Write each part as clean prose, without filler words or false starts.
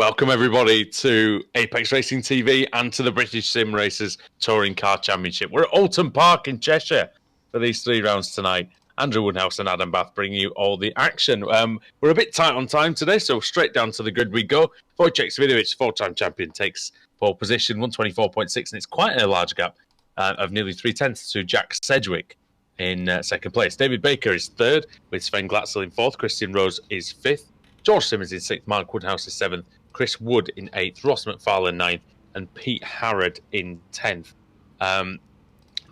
Welcome everybody to Apex Racing TV and to the British Sim Racers Touring Car Championship. We're at Oulton Park in Cheshire for these 3 rounds tonight. Andrew Woodhouse and Adam Bath bringing you all the action. We're a bit tight on time today, so straight down to the grid we go. Wojciech Swidovic, 4-time champion, takes pole position, 124.6, and it's quite a large gap of nearly 3/10 to Jack Sedgwick in second place. David Baker is third, with Sven Glatzel in fourth. Christian Rose is fifth. George Simmons in sixth. Mark Woodhouse is seventh. Chris Wood in 8th, Ross McFarlane 9th, and Pete Harrod in 10th. The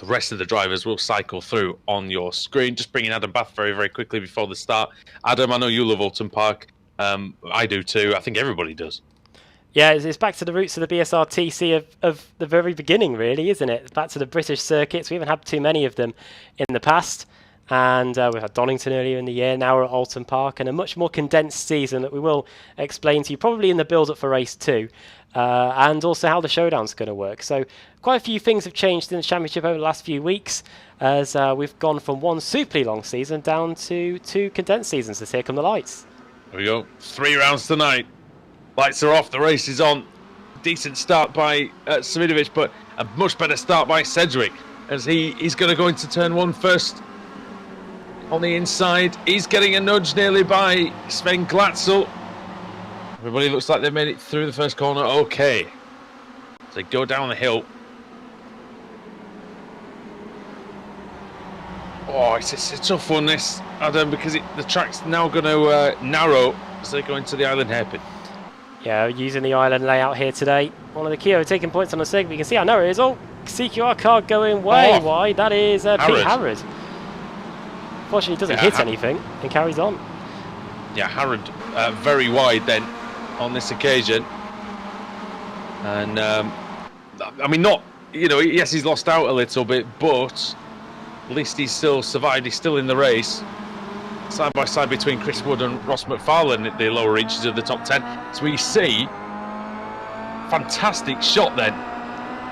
rest of the drivers will cycle through on your screen. Just bringing Adam Bath very, very quickly before the start. Adam, I know you love Oulton Park. I do too. I think everybody does. Yeah, it's back to the roots of the BSRTC of the very beginning, really, isn't it? It's back to the British circuits. We haven't had too many of them in the past. And we had Donington earlier in the year. Now we're at Oulton Park, and a much more condensed season that we will explain to you probably in the build-up for race 2, and also how the showdown's going to work. So quite a few things have changed in the championship over the last few weeks, as we've gone from one superly long season down to 2 condensed seasons. As here come the lights. Here we go. 3 rounds tonight. Lights are off. The race is on. Decent start by Svidovic, but a much better start by Sedgwick, as he's going to go into turn 1 first. On the inside, he's getting a nudge nearly by Sven Glatzel. Everybody looks like they've made it through the first corner. Okay. So they go down the hill. Oh, it's a tough one, this, Adam, because the track's now going to narrow as they go into the island hairpin. Yeah, using the island layout here today. One of the key overtaking points on the segment. You can see, I know it is. Oh, CQR car going way wide. That is Pete Harrod. Fortunately, he doesn't hit anything and carries on. Yeah, Harrod very wide then on this occasion. And, I mean, not, you know, yes, he's lost out a little bit, but at least he's still survived. He's still in the race. Side by side between Chris Wood and Ross McFarlane at the lower reaches of the top 10. So we see, fantastic shot then,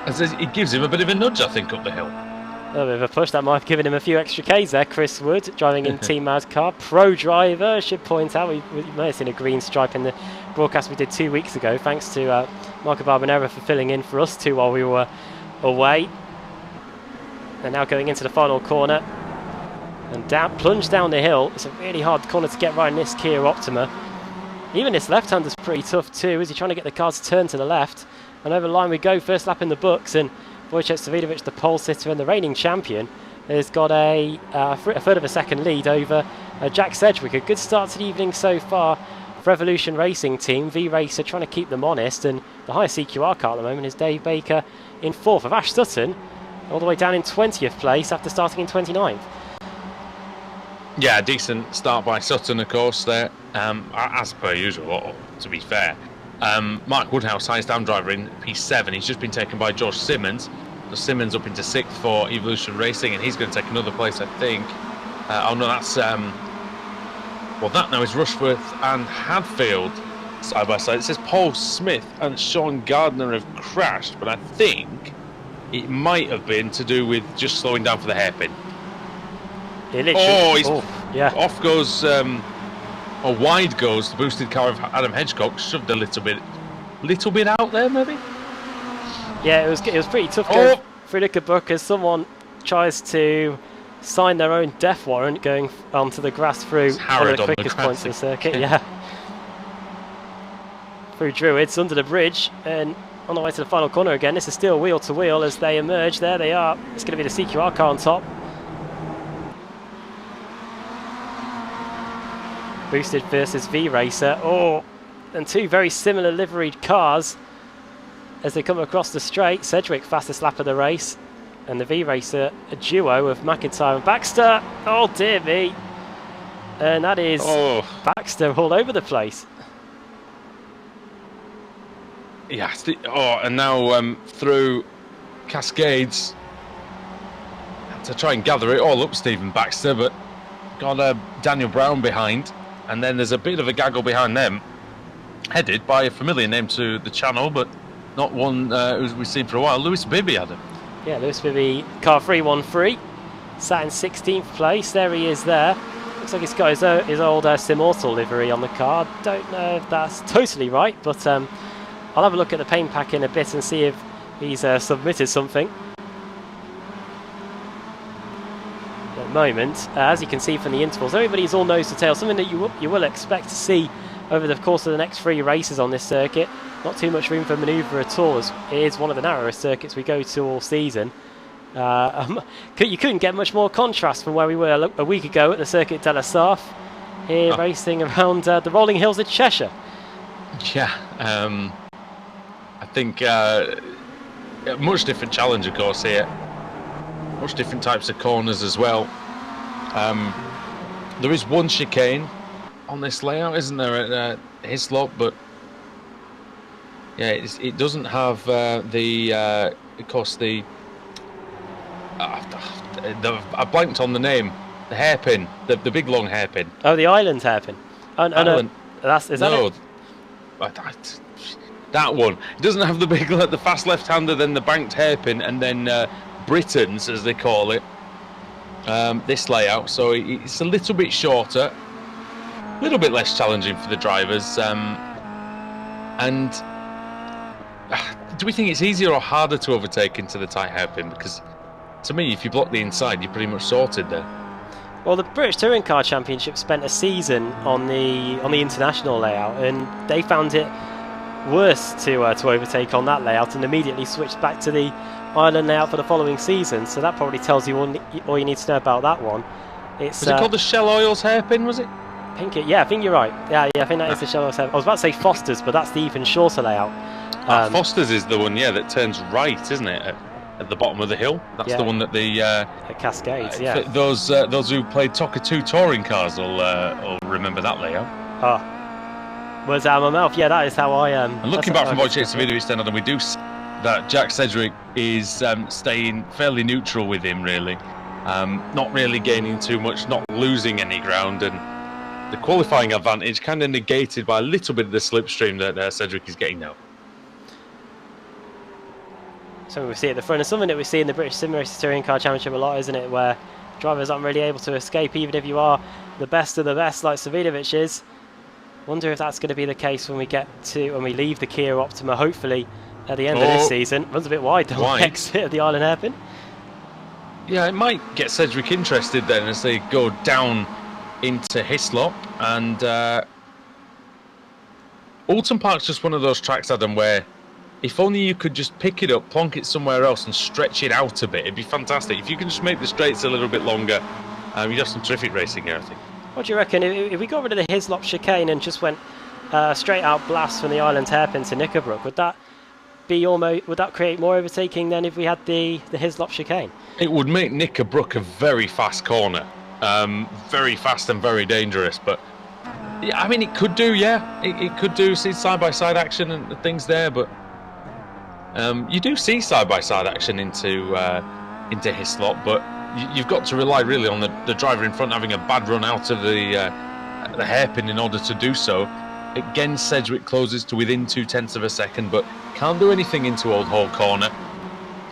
as it gives him a bit of a nudge, I think, up the hill. A little bit of a push. That might have given him a few extra Ks there. Chris Wood driving in Team Mad's car. Pro driver, I should point out. We may have seen a green stripe in the broadcast we did 2 weeks ago. Thanks to Marco Barbanera for filling in for us too while we were away. And now going into the final corner. And plunge down the hill. It's a really hard corner to get right in this Kia Optima. Even this left-hander's pretty tough too, as he's trying to get the car to turn to the left. And over the line we go. First lap in the books. And Wojciech Swidovic, the pole sitter and the reigning champion, has got a third of a second lead over Jack Sedgwick. A good start to the evening so far for Revolution Racing Team. V-Racer trying to keep them honest, and the highest CQR car at the moment is Dave Baker in 4th, of Ash Sutton all the way down in 20th place after starting in 29th. Yeah, decent start by Sutton, of course, there, as per usual, to be fair. Mark Woodhouse, highest down driver in P7. He's just been taken by George Simmons. So Simmons up into 6th for Evolution Racing, and he's going to take another place, I think. Oh no, that's well, that now is Rushworth and Hadfield side by side. It says Paul Smith and Sean Gardner have crashed, but I think it might have been to do with just slowing down for the hairpin. Yeah. Off goes. Or wide goes the boosted car of Adam Hedgecock, shoved a little bit out there, maybe. Yeah, it was pretty tough going through Nickelbook as someone tries to sign their own death warrant going onto the grass through one of the quickest points of the circuit. Yeah, through Druids under the bridge and on the way to the final corner again. This is still wheel to wheel as they emerge. There they are. It's going to be the CQR car on top. Boosted versus V-Racer. Oh, and 2 very similar liveried cars as they come across the straight. Sedgwick, fastest lap of the race. And the V-Racer, a duo of McIntyre and Baxter. Oh, dear me. And that is Baxter all over the place. Yeah, and now through Cascades to try and gather it all up, Stephen Baxter, but got Daniel Brown behind. And then there's a bit of a gaggle behind them, headed by a familiar name to the channel, but not one we've seen for a while, Lewis Bibby, Adam. Yeah, Lewis Bibby, car 313, sat in 16th place. There he is there. Looks like he's got his old Immortal livery on the car. Don't know if that's totally right, but I'll have a look at the paint pack in a bit and see if he's submitted something. At the moment, as you can see from the intervals, everybody's all nose to tail, something that you will expect to see over the course of the next 3 races on this circuit. Not too much room for manoeuvre at all, as it is one of the narrowest circuits we go to all season. You couldn't get much more contrast from where we were a week ago at the Circuit de la Sarthe, here racing around the rolling hills of Cheshire. Yeah, I think much different challenge, of course, here. Much different types of corners as well. There is one chicane on this layout, isn't there, at Hislop, but yeah, it doesn't have of course, I blanked on the name. The hairpin, the big long hairpin. Oh, the island hairpin. Oh, no, is that it? That one. It doesn't have the big, the fast left-hander, then the banked hairpin, and then Britons, as they call it. This layout, so it's a little bit shorter, a little bit less challenging for the drivers. And do we think it's easier or harder to overtake into the tight hairpin? Because to me, if you block the inside, you're pretty much sorted there. Well, the British Touring Car Championship spent a season on the international layout, and they found it worse to overtake on that layout, and immediately switched back to the island layout for the following season. So that probably tells you all you need to know about that one. Was it called the Shell Oils hairpin? Was it? I think you're right. Yeah, I think that is the Shell Oils hairpin. I was about to say Foster's, but that's the even shorter layout. Foster's is the one, that turns right, isn't it? At the bottom of the hill. That's the one that the Cascades. Those who played TOCA 2 touring cars will remember that layout. Words out of my mouth. Yeah, that is how I am. And looking back from watching the video extended, and we do see that Jack Sedgwick is staying fairly neutral with him, really. Not really gaining too much, not losing any ground, and the qualifying advantage kind of negated by a little bit of the slipstream that Sedgwick is getting now. Something we see at the front, and something that we see in the British Sim Racing Touring Car Championship a lot, isn't it? Where drivers aren't really able to escape, even if you are the best of the best, like Savinovic is. Wonder if that's going to be the case when we leave the Kia Optima, hopefully at the end of this season. Runs a bit wide, the exit of the island hairpin. Yeah, it might get Sedgwick interested then as they go down into Hislop, and Oulton Park's just one of those tracks, Adam, where if only you could just pick it up, plonk it somewhere else and stretch it out a bit, it'd be fantastic. If you can just make the straights a little bit longer, you'd have some terrific racing here, I think. What do you reckon? If we got rid of the Hislop chicane and just went straight out blast from the island hairpin to Knickerbrook, would that create more overtaking than if we had the Hislop chicane? It would make Knickerbrook a very fast corner. Very fast and very dangerous, but yeah, I mean, it could do, it could do. See side-by-side action and things there, but you do see side-by-side action into Hislop, but you've got to rely really on the driver in front having a bad run out of the hairpin in order to do so. Again, Sedgwick closes to within 0.2 of a second, but can't do anything into Old Hall Corner.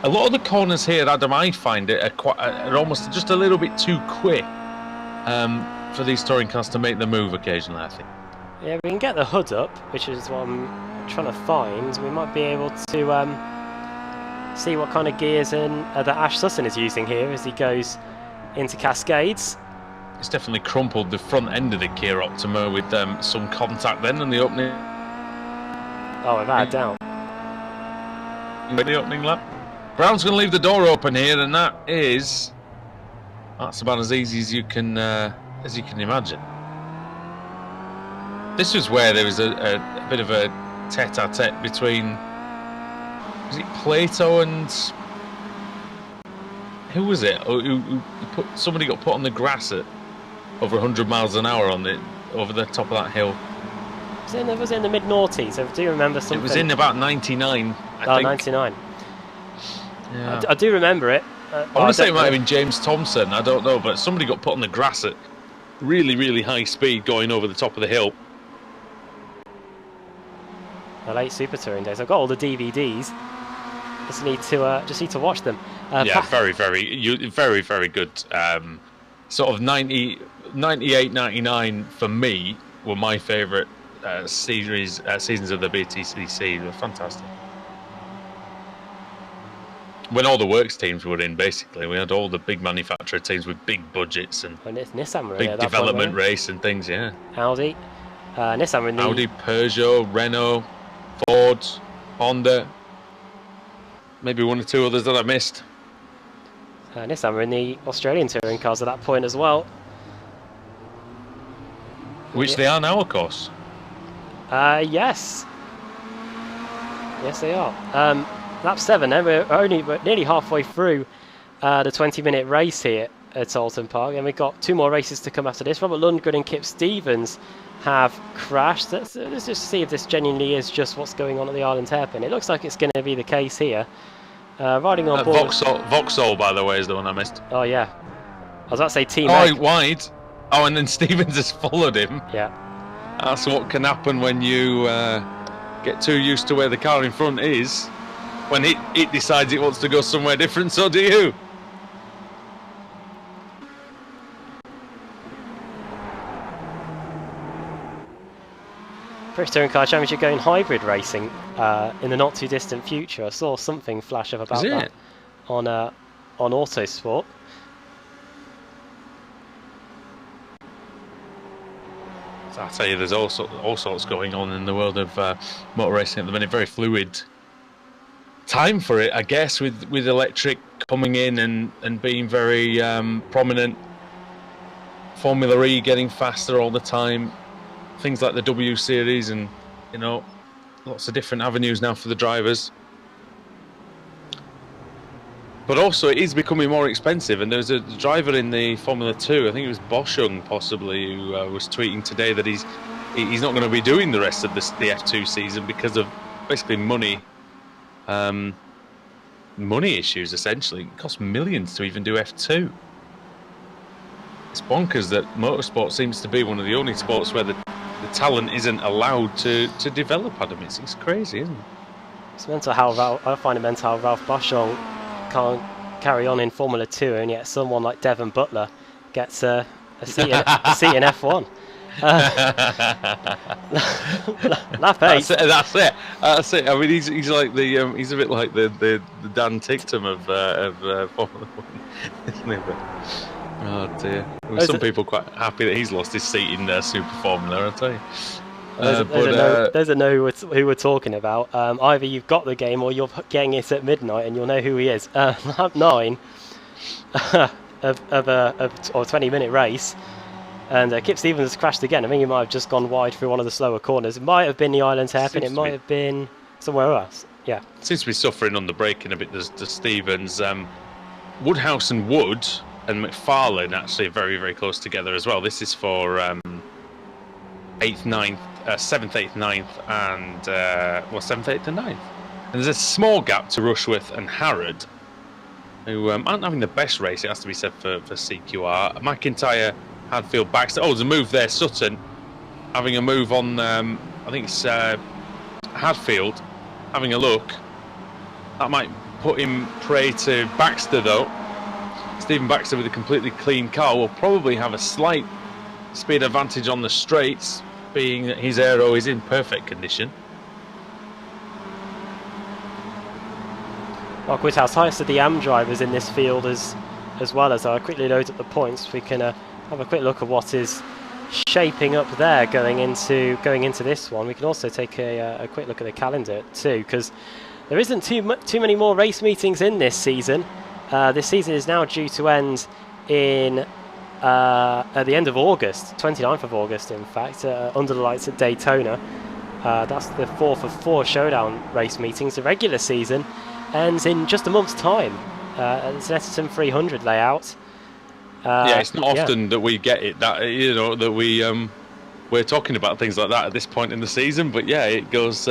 A lot of the corners here, Adam, I find it are almost just a little bit too quick for these touring cars to make the move occasionally, I think. Yeah, we can get the hood up, which is what I'm trying to find. We might be able to see what kind of gears that Ash Sutton is using here as he goes into Cascades. It's definitely crumpled the front end of the Kia Optima with some contact then in the opening. Oh, without a doubt. In the opening lap. Brown's going to leave the door open here, and that's about as easy as you can imagine. This was where there was a bit of a tete-a-tete between, was it Plato and who was it? Somebody got put on the grass at over 100 miles an hour over the top of that hill. Was it in the mid-noughties? I do remember something. It was in about 99, I think. 99. Yeah. I do remember it. I want to say it might have been James Thompson, I don't know, but somebody got put on the grass at really, really high speed going over the top of the hill. The late Super Touring days. I've got all the DVDs. Just need to watch them. Yeah, very, very good. Sort of 98, 99 for me were my favourite seasons of the BTCC. They were fantastic. When all the works teams were in, basically, we had all the big manufacturer teams with big budgets and Nissan big development race and things. Yeah, Audi, Nissan were in the Audi, Peugeot, Renault, Ford, Honda, maybe one or two others that I missed. Nissan were in the Australian touring cars at that point as well. Which they are now, of course. Yes. Yes, they are. Lap 7, then we're nearly halfway through the 20-minute race here at Oulton Park, and we've got 2 more races to come after this. Robert Lundgren and Kip Stevens have crashed. Let's just see if this genuinely is just what's going on at the Island hairpin. It looks like it's going to be the case here. Riding on board. Vauxhall, by the way, is the one I missed. Oh, yeah. I was about to say Team A. Wide. Oh, and then Stevens has followed him. Yeah. That's what can happen when you get too used to where the car in front is. When it decides it wants to go somewhere different, so do you. British Touring Car Championship going hybrid racing in the not too distant future. I saw something flash up about that on Autosport. So I tell you, there's all sorts going on in the world of motor racing at the minute. Very fluid time for it, I guess, with electric coming in and being very prominent. Formula E getting faster all the time. Things like the W Series and, you know, lots of different avenues now for the drivers. But also it is becoming more expensive, and there's a driver in the Formula 2, I think it was Boschung possibly, who was tweeting today that he's not going to be doing the rest of the F2 season because of basically money issues, essentially. It costs millions to even do F2. It's bonkers that motorsport seems to be one of the only sports where the talent isn't allowed to develop, Adam. It's crazy, isn't it? It's mental how I find it mental how Ralph Boschung can't carry on in Formula 2, and yet someone like Devon Butler gets a seat in F1. Lap 8. That's it. I mean, he's like he's a bit like the Dan Ticktum of Formula 1, isn't he? But, oh dear. Some people quite happy that he's lost his seat in Super Formula, I'll tell you. Those that know who we're talking about. Either you've got the game or you're getting it at midnight and you'll know who he is. Lap 9 of a 20-minute race, and Kip Stevens has crashed again. I think he might have just gone wide through one of the slower corners. It might have been the Island hairpin. It might have been somewhere else. Yeah. Seems to be suffering on the braking a bit. There's Stevens, Woodhouse and Wood and McFarlane actually very, very close together as well. This is for 8th, 9th, 7th, 8th, 9th, and 7th, 8th, and 9th. And there's a small gap to Rushworth and Harrod, who aren't having the best race, it has to be said, for CQR. McIntyre, Hadfield, Baxter. Oh, there's a move there. Sutton having a move on, I think it's Hadfield, having a look. That might put him prey to Baxter, though. Stephen Baxter with a completely clean car will probably have a slight speed advantage on the straights, being that his aero is in perfect condition. Mark Woodhouse, highest of the AM drivers in this field as well. As I quickly load up the points, we can have a quick look at what is shaping up there going into this one. We can also take a quick look at the calendar too, because there isn't too many more race meetings in this season. This season is now due to end at the end of August, 29th of August in fact, under the lights at Daytona. That's the 4th of 4 showdown race meetings. The regular season ends in just a month's time. It's an Etterton 300 layout. It's not often that we get it, that, you know, that we're talking about things like that at this point in the season, but yeah, it goes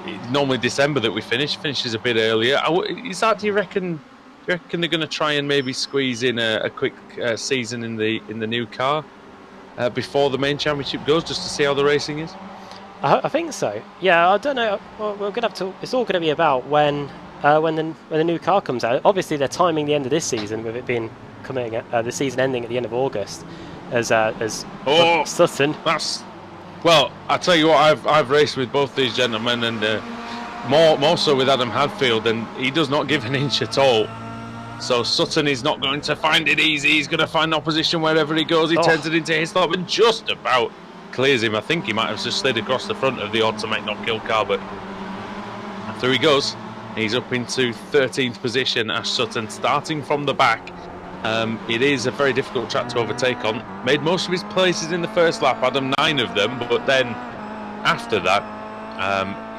it's normally December that we finishes a bit earlier. Is that, do you reckon they're going to try and maybe squeeze in a quick season in the new car before the main championship goes, just to see how the racing is? I think so. Yeah, I don't know. Well, we're gonna have to. It's all going to be about when the new car comes out. Obviously, they're timing the end of this season with it being coming the season ending at the end of August as Sutton. Well, I tell you what, I've raced with both these gentlemen, and more so with Adam Hadfield, and he does not give an inch at all. So Sutton is not going to find it easy. He's going to find opposition wherever he goes. He turns it into his stop and just about clears him. I think he might have just slid across the front of the automatic not-kill car, but through he goes. He's up into 13th position, Ash Sutton, starting from the back. It is a very difficult track to overtake on. Made most of his places in the first lap, Adam 9 of them, but then after that,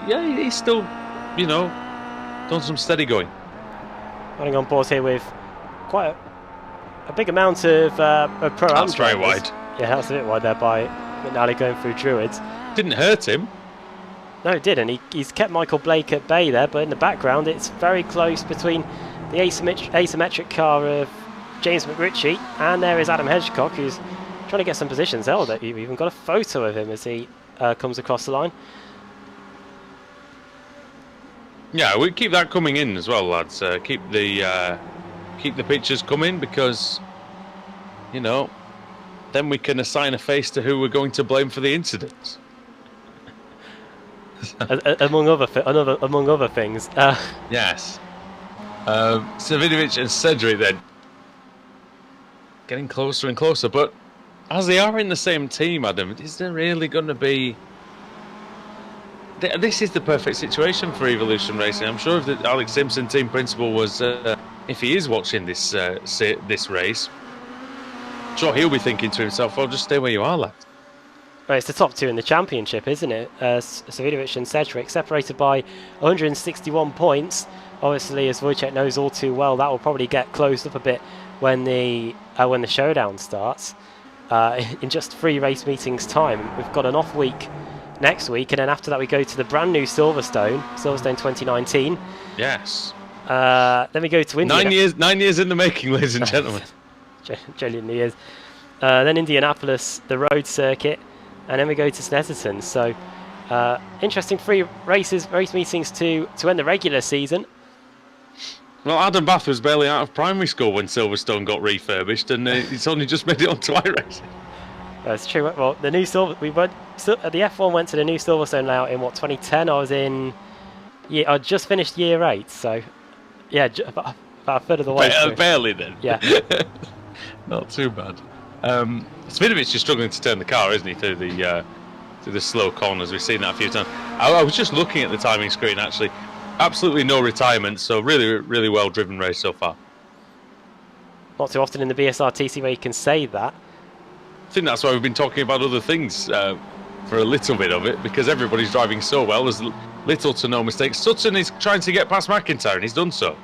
yeah, he's still, you know, done some steady going. Running on board here with quite a big amount of pro-am. That's very wide. Yeah, that's a bit wide there by McNally going through Druids. Didn't hurt him. No, it didn't. He's kept Michael Blake at bay there, but in the background it's very close between the asymmetric car of James McRitchie, and there is Adam Hedgecock, who's trying to get some positions held. You've even got a photo of him as he comes across the line. Yeah, we keep that coming in as well, lads. Keep the pictures coming, because, you know, then we can assign a face to who we're going to blame for the incidents. among other things. Yes. Savinovic and Cedric then getting closer and closer, but as they are in the same team, Adam, is there really going to be... This is the perfect situation for Evolution Racing. I'm sure if the Alex Simpson team principal was, if he is watching this race, sure he'll be thinking to himself, "Well, just stay where you are, lad." Well, it's the top two in the championship, isn't it? Savinovic and Cedric separated by 161 points. Obviously, as Wojciech knows all too well, that will probably get closed up a bit when the showdown starts. In just 3 race meetings' time, we've got an off week next week, and then after that we go to the brand new Silverstone 2019. Yes. Then we go to India. 9 years in the making, ladies and gentlemen. Genuinely is. Then Indianapolis, the road circuit, and then we go to Snetterton. So interesting 3 race meetings to end the regular season. Well, Adam Bath was barely out of primary school when Silverstone got refurbished, and he's only just made it onto iRacing. That's true. Well, the new the F1 went to the new Silverstone layout in 2010. I just finished year 8, so yeah, about a third of the way. Barely then. Yeah. Not too bad. Svidovic's just struggling to turn the car, isn't he, through the slow corners? We've seen that a few times. I was just looking at the timing screen, actually. Absolutely no retirement, so really, really well driven race so far. Not too often in the BSRTC where you can say that. I think that's why we've been talking about other things for a little bit of it, because everybody's driving so well. There's little to no mistakes. Sutton is trying to get past McIntyre, and he's done so.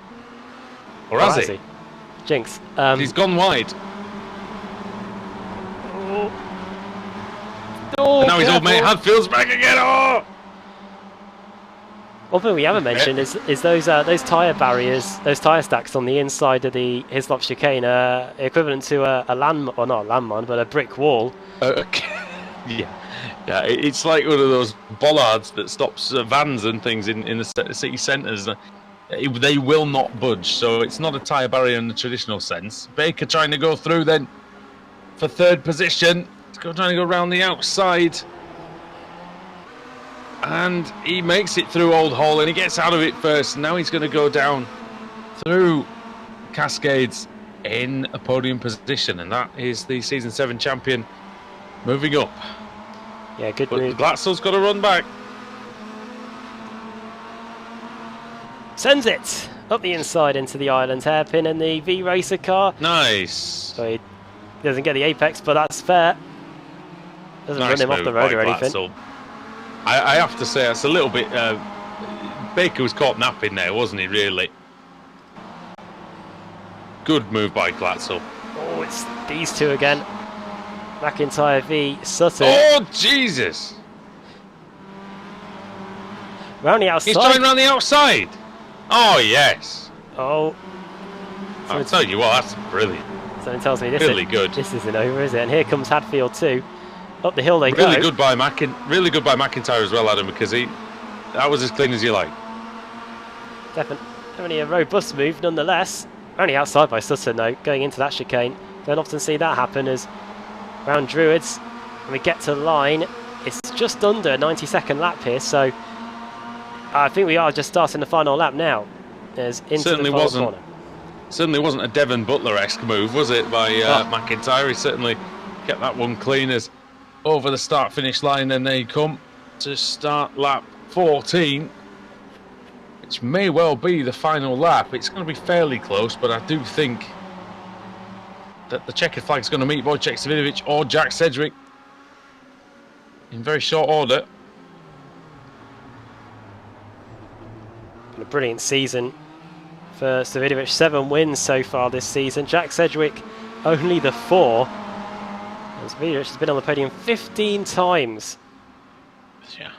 Or has he? Jinx. He's gone wide. Oh, and now his old mate Hadfield's back again. Oh! One thing we haven't mentioned is those tyre barriers, those tyre stacks on the inside of the Hislop chicane, equivalent to a land, or not a landmine, but a brick wall. Yeah, it's like one of those bollards that stops vans and things in the city centres. They will not budge, so it's not a tyre barrier in the traditional sense. Baker trying to go through then for 3rd position. He's trying to go around the outside. And he makes it through Old Hall, and he gets out of it first. Now he's going to go down through Cascades in a podium position, and that is the Season 7 champion moving up. Yeah, good move. Glatzel's got to run back. Sends it up the inside into the island hairpin and the V-Racer car. Nice. So he doesn't get the apex, but that's fair. Doesn't run him off the road or anything. I have to say, it's a little bit... Baker was caught napping there, wasn't he, really? Good move by Glatzel. Oh, it's these two again. McIntyre v Sutton. Oh, Jesus! Round the outside. He's going round the outside! Oh, yes! Oh. I'll tell you what, that's brilliant. Something tells me this isn't over, is it? And here comes Hadfield too. Up the hill they go. Really good by McIntyre as well, Adam, because that was as clean as you like. Definitely a robust move nonetheless. Only outside by Sutton though, going into that chicane. Don't often see that happen as round Druids, when we get to the line, it's just under a 90-second lap here, so I think we are just starting the final lap now. As into Certainly the final corner. Certainly wasn't a Devon Butler-esque move, was it, by McIntyre? He certainly kept that one clean as over the start-finish line, and they come to start lap 14, which may well be the final lap. It's going to be fairly close, but I do think that the checkered flag is going to meet Wojciech Savidovic or Jack Sedgwick in very short order. Been a brilliant season for Savidovic. 7 wins so far this season. Jack Sedgwick only the 4. And Savidovic has been on the podium 15 times. Yeah,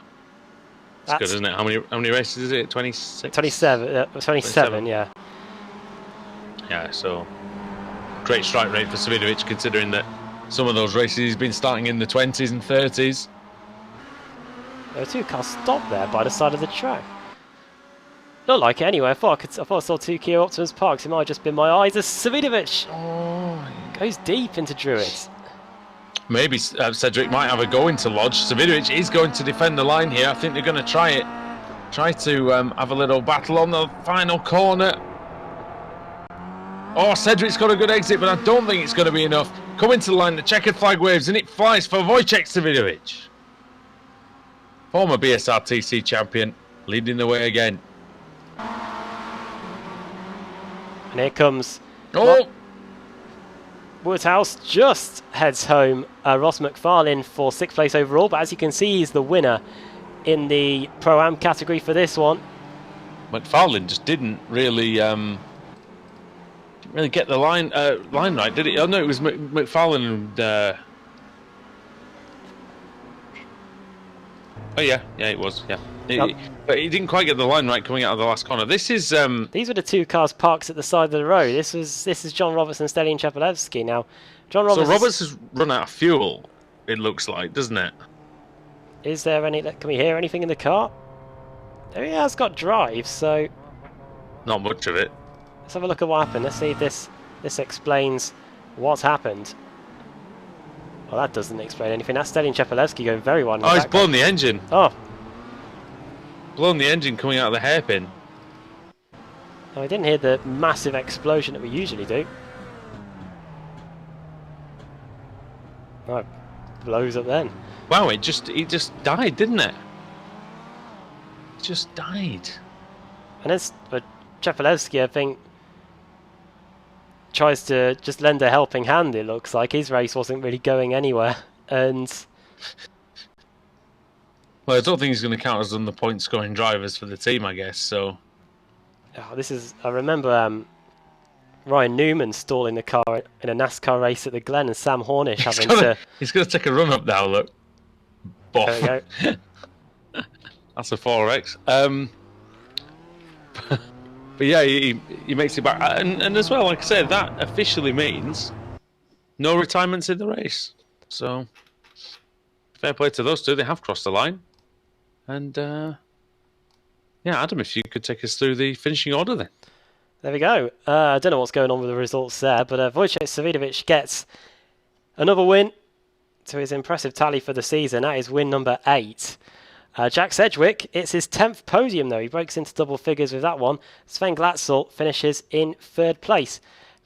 that's good, isn't it? How many races is it? 26? 27. 27, yeah. Yeah, so great strike rate for Savidovic, considering that some of those races he's been starting in the 20s and 30s. There were 2 cars stopped there by the side of the track. Not like it anyway. I thought I saw 2 Kia Optimus parks. It might have just been my eyes as Savidovic goes deep into Druids. Maybe Cedric might have a go into Lodge. Savidovic is going to defend the line here. I think they're going to try to have a little battle on the final corner. Oh, Cedric's got a good exit, but I don't think it's going to be enough. Come into the line, the checkered flag waves, and it flies for Wojciech Savidovic. Former BSRTC champion, leading the way again. And here comes Woodhouse, just heads home. Ross McFarlane for 6th place overall, but as you can see, he's the winner in the Pro-Am category for this one. McFarlane just didn't really get the line right, did he? Oh no, it was McFarlane and oh yeah, it was, yeah. But he didn't quite get the line right coming out of the last corner. This is these were the 2 cars parked at the side of the road. This is John Roberts and Stelian Chepelevsky. Now, John Roberts. So Roberts has run out of fuel. It looks like, doesn't it? Is there any? Can we hear anything in the car? There he has got drive, so not much of it. Let's have a look at what happened. Let's see if this explains what's happened. Well, that doesn't explain anything. That's Stelian Chepelevsky going very wide. Oh, he's blown the engine. Oh. Blown the engine coming out of the hairpin. Oh, I didn't hear the massive explosion that we usually do. Oh, it blows up then. Wow, it just died, didn't it? It just died. And it's Chepelevsky, I think, tries to just lend a helping hand. It looks like his race wasn't really going anywhere, and well, I don't think he's going to count as on the point-scoring drivers for the team, I guess. So, I remember Ryan Newman stalling the car in a NASCAR race at the Glen, and Sam Hornish he's going to take a run up now. Look, boff. There we go. That's a 4X. But yeah, he makes it back, and as well, like I said, that officially means no retirements in the race. So fair play to those 2; they have crossed the line. And yeah, Adam, if you could take us through the finishing order then. There we go. I don't know what's going on with the results there, but Wojciech Savidovic gets another win to his impressive tally for the season. That is win number 8. Jack Sedgwick, it's his 10th podium though. He breaks into double figures with that one. Sven Glatzel finishes in 3rd place.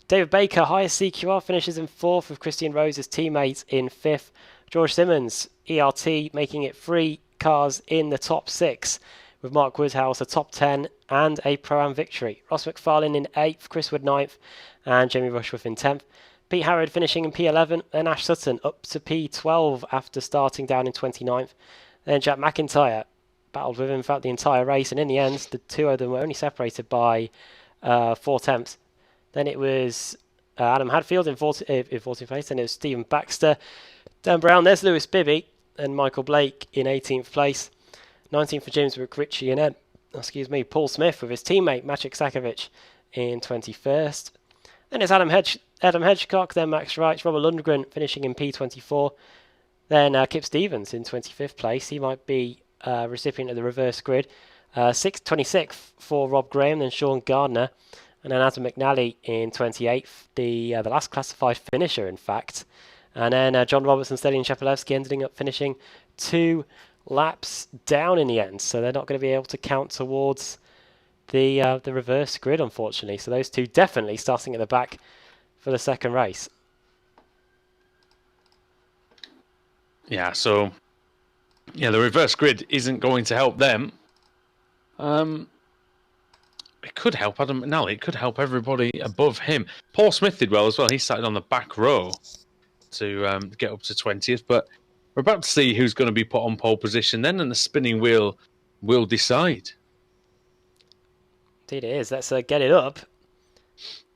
David Baker, highest CQR, finishes in 4th with Christian Rose's teammate in 5th. George Simmons, ERT, making it 3 cars in the top 6 with Mark Woodhouse a top 10 and a Pro-Am victory. Ross McFarlane in 8th, Chris Wood 9th and Jamie Rushworth in 10th. Pete Harrod finishing in P11 and Ash Sutton up to P12 after starting down in 29th. Then Jack McIntyre battled with him throughout the entire race, and in the end, the 2 of them were only separated by 4 tenths. Then it was Adam Hadfield in 14th place, and it was Stephen Baxter, Dan Brown, there's Lewis Bibby, and Michael Blake in 18th place. 19th for James Ritchie and Paul Smith with his teammate Maciek Sakovic in 21st. Then it's Adam Hedgecock, then Max Wright, Robert Lundgren finishing in P24. Then Kip Stevens in 25th place. He might be recipient of the reverse grid. 26th for Rob Graham, then Sean Gardner. And then Adam McNally in 28th, the last classified finisher, in fact. And then John Robertson, Steady and Shepelewski ending up finishing 2 laps down in the end. So they're not going to be able to count towards the reverse grid, unfortunately. So those two definitely starting at the back for the second race. Yeah, so the reverse grid isn't going to help them. It could help Adam McNally. It could help everybody above him. Paul Smith did well as well. He started on the back row to get up to 20th. But we're about to see who's going to be put on pole position then, and the spinning wheel will decide. Indeed it is. Let's get it up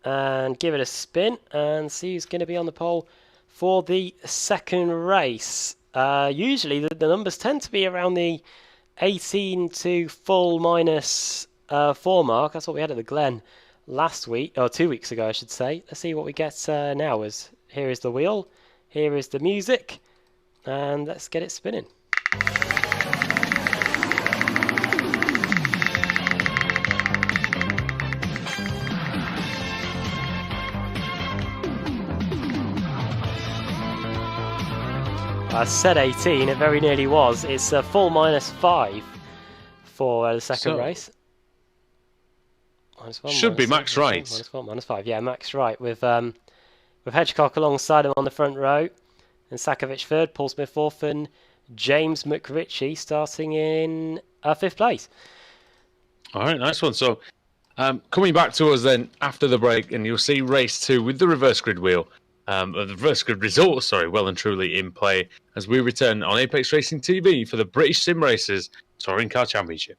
and give it a spin and see who's going to be on the pole for the second race. Usually the numbers tend to be around the 18 to full minus 4 mark. That's what we had at the Glen last week, or 2 weeks ago, I should say. Let's see what we get now. Here is the wheel, here is the music, and let's get it spinning. 18, it very nearly was. It's a full -5 for the second race. -1, should be Max Wright. -1, -5. Yeah, Max Wright with Hedgecock alongside him on the front row, and Sakovic third, Paul Smith fourth, and James McRitchie starting in 5th place. All right, nice one. So coming back to us then after the break, and you'll see race 2 with the reverse grid wheel. The reverse grid results, well and truly in play as we return on Apex Racing TV for the British Sim Racers Touring Car Championship.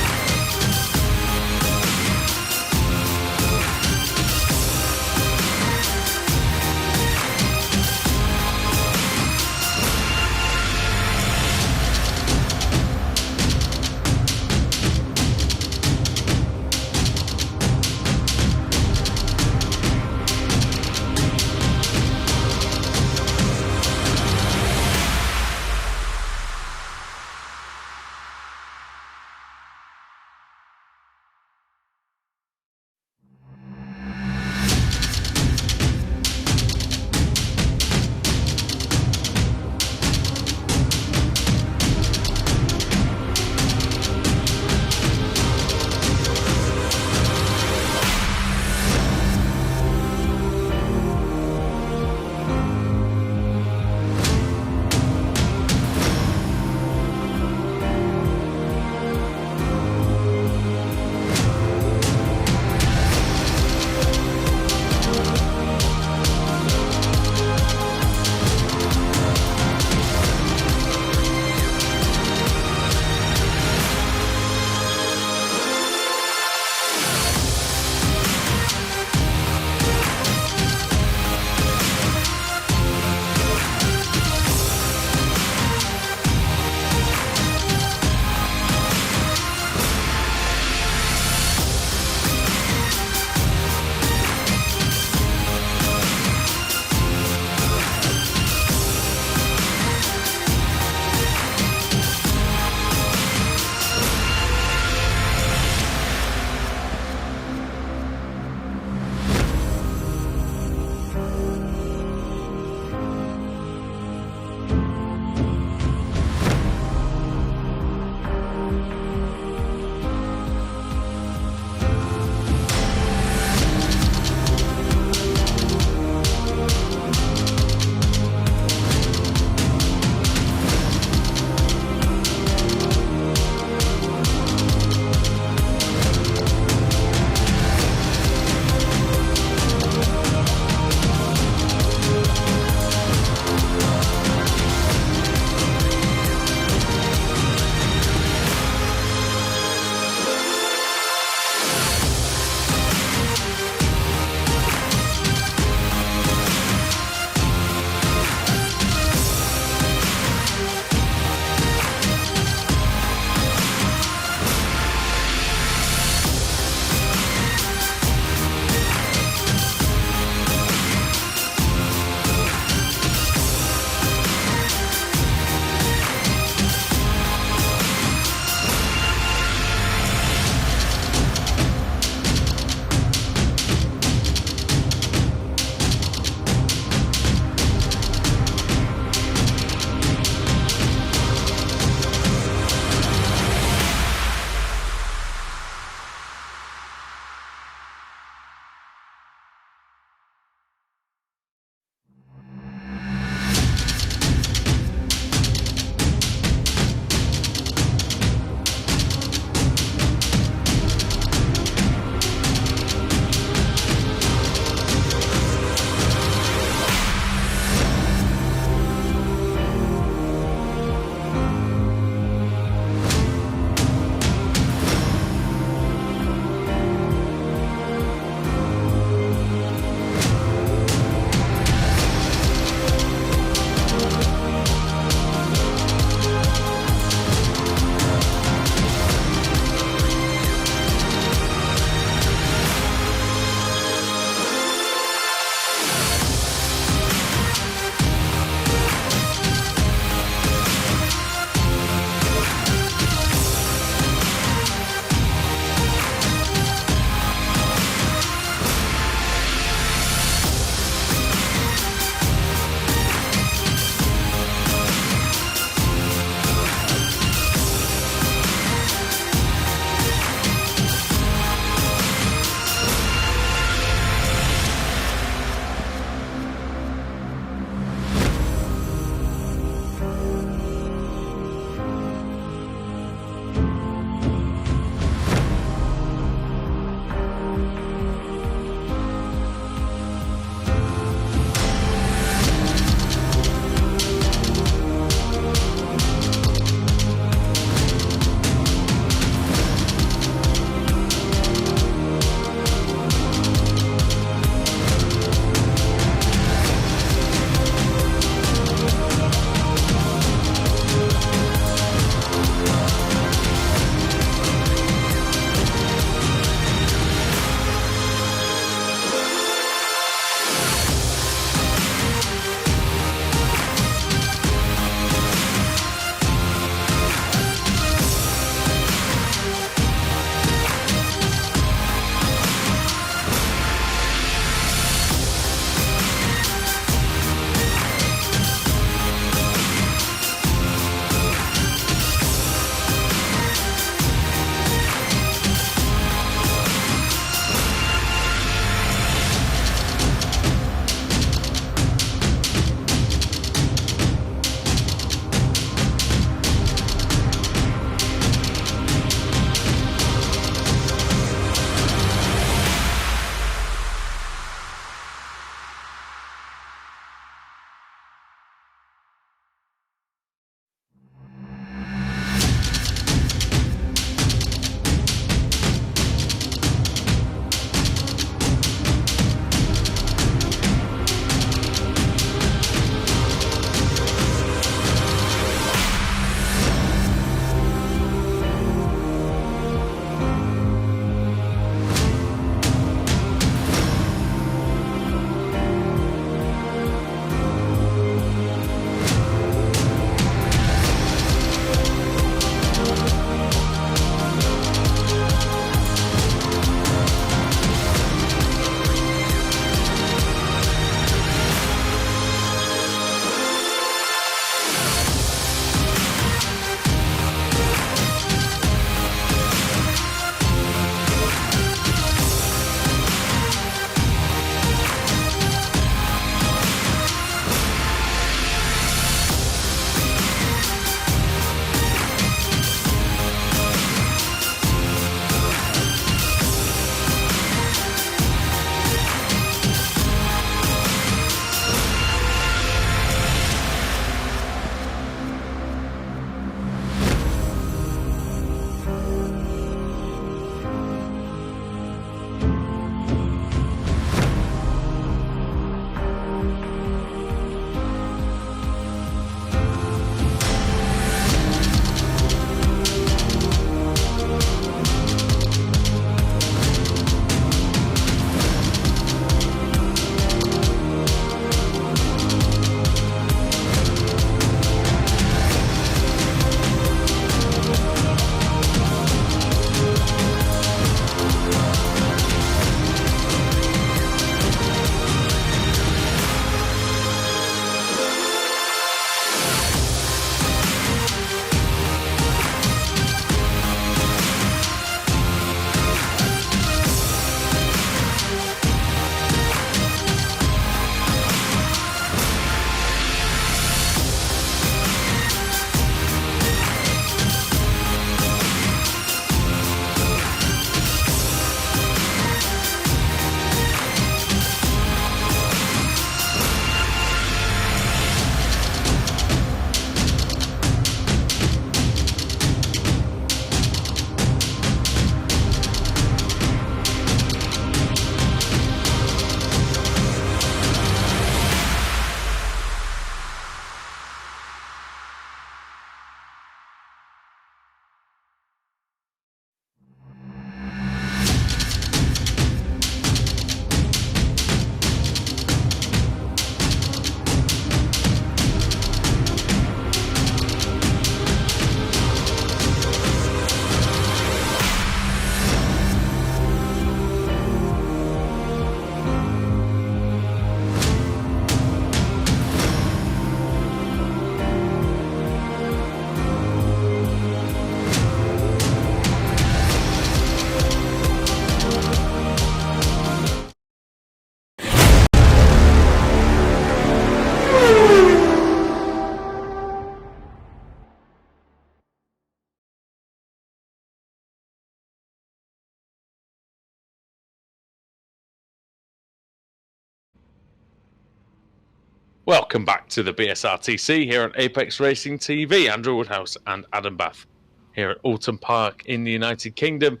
Welcome back to the BSRTC here on Apex Racing TV. Andrew Woodhouse and Adam Bath here at Oulton Park in the United Kingdom.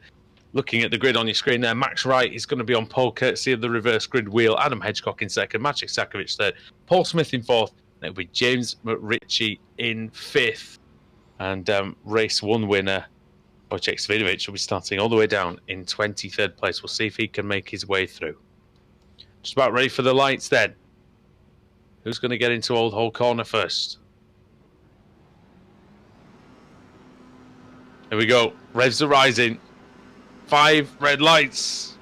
Looking at the grid on your screen there, Max Wright is going to be on pole courtesy of the reverse grid wheel. Adam Hedgecock in second, Maciej Sakovic third, Paul Smith in fourth. It'll be James McRitchie in fifth. And race one winner, Wojciech Svidovic, will be starting all the way down in 23rd place. We'll see if he can make his way through. Just about ready for the lights then. Who's going to get into Old Hall Corner first? Here we go. Revs are rising. 5 red lights.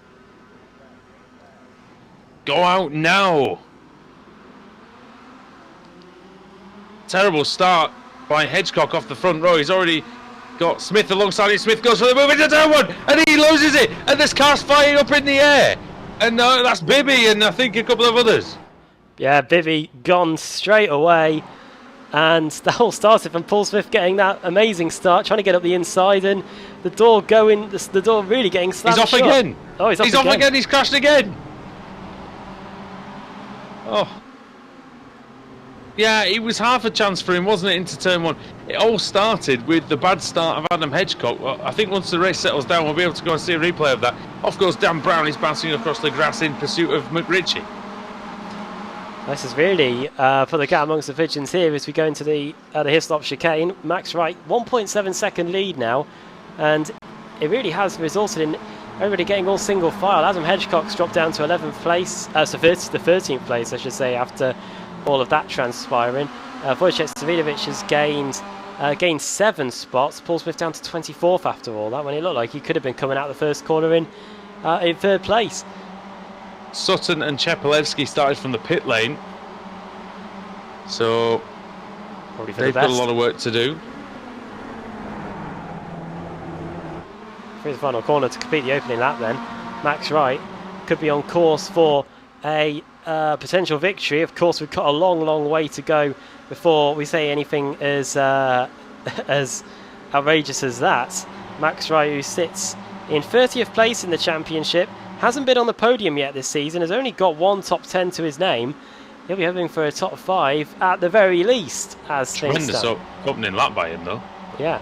Go out now. Terrible start by Hedgecock off the front row. He's already got Smith alongside him. Smith goes for the move into turn one, and he loses it. And this car's flying up in the air. And that's Bibby and I think a couple of others. Yeah, Bibby gone straight away. And that all started from Paul Smith getting that amazing start, trying to get up the inside, and the door really getting slammed shut. He's off again. Oh, he's off again. He's crashed again. Oh. Yeah, it was half a chance for him, wasn't it, into turn one? It all started with the bad start of Adam Hedgecock. Well, I think once the race settles down, we'll be able to go and see a replay of that. Off goes Dan Brown. He's bouncing across the grass in pursuit of McRitchie. This is really for the gap amongst the pigeons here as we go into the Hislop chicane. Max Wright, 1.7 second lead now, and it really has resulted in everybody getting all single file. Adam Hedgecock's dropped down to 11th place, so the 13th place, I should say, after all of that transpiring. Wojciech Svidovic has gained 7 spots. Paul Smith down to 24th after all that, when it looked like he could have been coming out the first corner in 3rd place. Sutton and Chepelevsky started from the pit lane, so they've got a lot of work to do. Through the final corner to complete the opening lap then. Max Wright could be on course for a potential victory. Of course, we've got a long way to go before we say anything as outrageous as that. Max Wright, who sits in 30th place in the championship, hasn't been on the podium yet this season, has only got 1 top 10 to his name. He'll be hoping for a top 5 at the very least as things stand. Tremendous opening lap by him though. Yeah.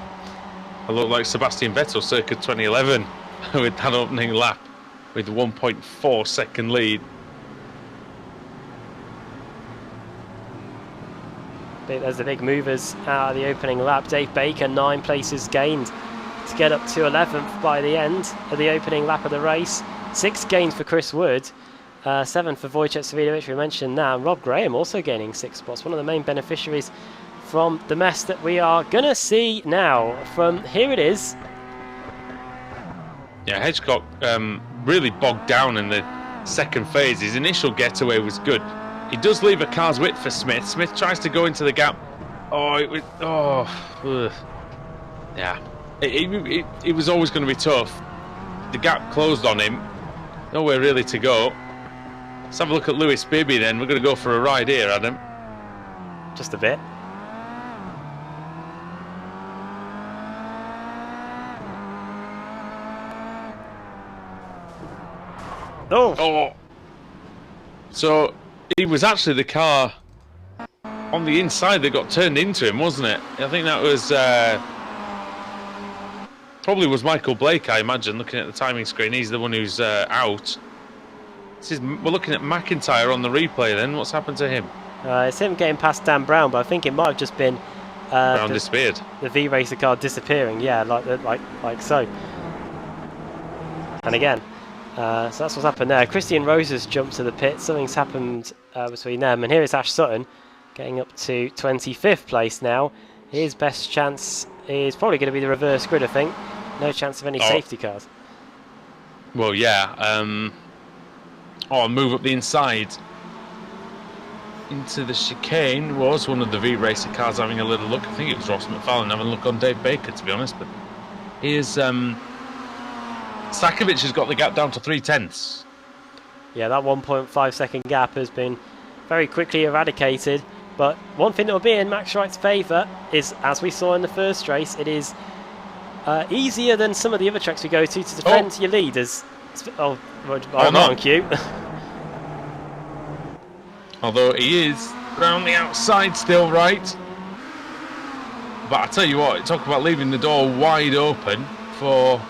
I look like Sebastian Vettel circa 2011 with that opening lap with 1.4 second lead. There's the big movers out of the opening lap. Dave Baker, 9 places gained to get up to 11th by the end of the opening lap of the race. 6 gains for Chris Wood, 7 for Wojciech Svidovic, we mentioned now. Rob Graham also gaining 6 spots, one of the main beneficiaries from the mess that we are going to see now. From here it is. Yeah, Hedgecock really bogged down in the second phase. His initial getaway was good. He does leave a car's width for Smith. Smith tries to go into the gap. Yeah. It was always going to be tough. The gap closed on him. Nowhere really to go. Let's have a look at Lewis Bibby then. We're going to go for a ride here, Adam. Just a bit. Oh! So it was actually the car on the inside that got turned into him, wasn't it? I think that was probably was Michael Blake, I imagine, looking at the timing screen. He's the one who's out. We're looking at McIntyre on the replay then. What's happened to him? It's him getting past Dan Brown, but I think it might have just been Brown disappeared. The V-Racer car disappearing, yeah, like so. And again, so that's what's happened there. Christian Rose has jumped to the pit. Something's happened between them. And here is Ash Sutton getting up to 25th place now. His best chance is probably going to be the reverse grid, I think. No chance of any safety cars. Well, yeah. Move up the inside into the chicane was one of the V-Racer cars having a little look. I think it was Ross McFarlane having a look on Dave Baker, to be honest. But here's Sakovic has got the gap down to 3/10. Yeah, that 1.5 second gap has been very quickly eradicated. But one thing that will be in Max Wright's favour is, as we saw in the first race, it is easier than some of the other tracks we go to defend your leaders. I'm not on cue. Although he is round the outside still, right? But I tell you what, talk about leaving the door wide open for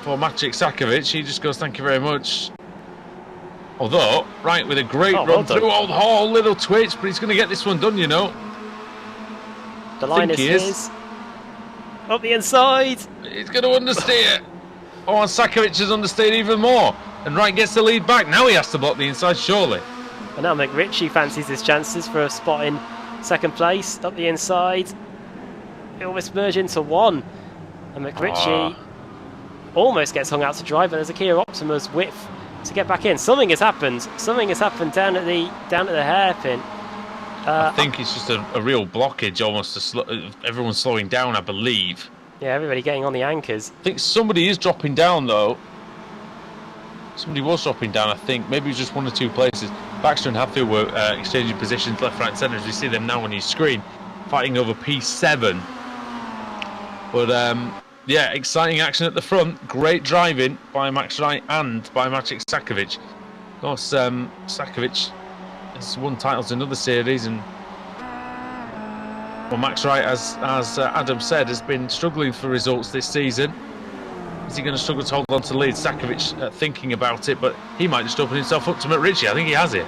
Maciej Sakovic. He just goes, thank you very much. Although, right, with a great run through Old Hall, little twitch, but he's going to get this one done, you know. The line is his. Up the inside. He's going to understeer. Oh, and Sakovic has understeered even more. And Wright gets the lead back. Now he has to block the inside, surely. And now McRitchie fancies his chances for a spot in second place. Up the inside. It almost merged into one. And McRitchie almost gets hung out to dry, but there's a Kia Optima's width to get back in. Something has happened. Something has happened down at the hairpin. I think it's just a real blockage, almost. Everyone's slowing down, I believe. Yeah, everybody getting on the anchors. I think somebody is dropping down, though. Somebody was dropping down, I think. Maybe just one or two places. Baxter and Hatfield were exchanging positions left, right, centre, as we see them now on your screen, fighting over P7. But yeah, exciting action at the front. Great driving by Max Wright and by Maciej Sakovic. Of course, Sakovic has won titles in other series, and well, Max Wright, as Adam said, has been struggling for results this season. Is he going to struggle to hold on to the lead? Sakovic thinking about it, but he might just open himself up to McRitchie. I think he has it.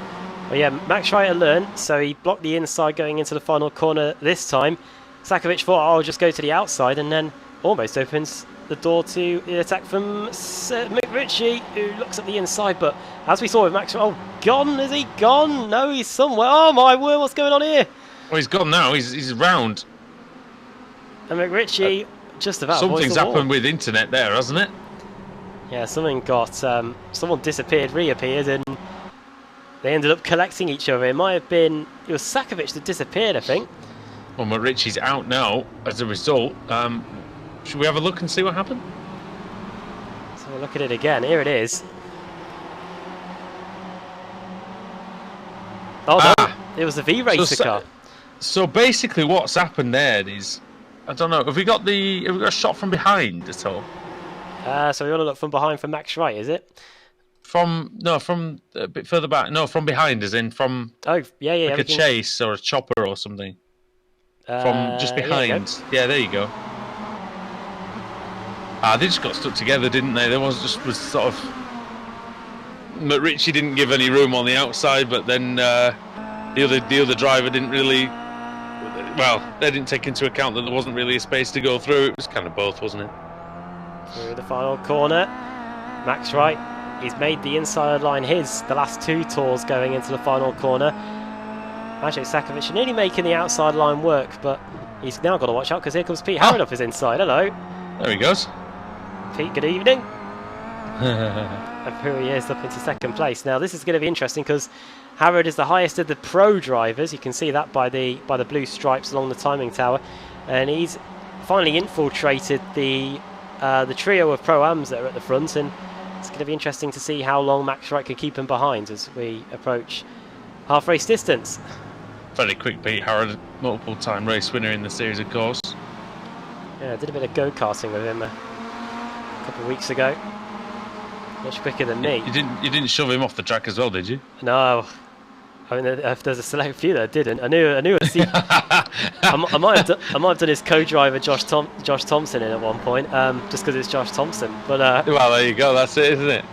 Well, yeah, Max Wright learned, so he blocked the inside going into the final corner this time. Sakovic thought, I'll just go to the outside, and then almost opens the door to the attack from McRitchie, who looks at the inside, but as we saw with Max, gone, is he gone? No, he's somewhere. Oh my word, what's going on here? Well, he's gone now, he's round. And McRitchie just about something's happened with internet there, hasn't it? Yeah, something got, someone disappeared, reappeared, and they ended up collecting each other. It might have been, it was Sakovic that disappeared, I think. Well, McRitchie's out now as a result. Should we have a look and see what happened? So we'll look at it again. Here it is. Oh, no. It was the V-Racer car. So basically what's happened there is, I don't know, have we got a shot from behind at all? So we want to look from behind for Max Wright, is it? From a bit further back. No, from behind, as in from like a chase or a chopper or something. From just behind. Yeah, there you go. They just got stuck together, didn't they? There was sort of McRitchie didn't give any room on the outside, but then the other driver didn't really. Well, they didn't take into account that there wasn't really a space to go through. It was kind of both, wasn't it? Through the final corner, Max Wright. He's made the inside line his. The last two tours going into the final corner. Maciej Sakovic nearly making the outside line work, but he's now got to watch out because here comes Pete Harrod up his inside. Hello. There he goes. Pete, good evening. And here he is up into second place. Now this is going to be interesting because Harrod is the highest of the pro drivers. You can see that by the blue stripes along the timing tower, and he's finally infiltrated the trio of pro-ams that are at the front, and it's going to be interesting to see how long Max Wright can keep him behind as we approach half race distance. Very quick Pete Harrod, multiple time race winner in the series, of course. Yeah, I did a bit of go-karting with him a couple of weeks ago. Much quicker than me. You didn't shove him off the track as well, did you? No. I mean, there's a select few that didn't. I knew I might have done his co-driver Josh Thompson in at one point, just because it's Josh Thompson. But well, there you go. That's it, isn't it?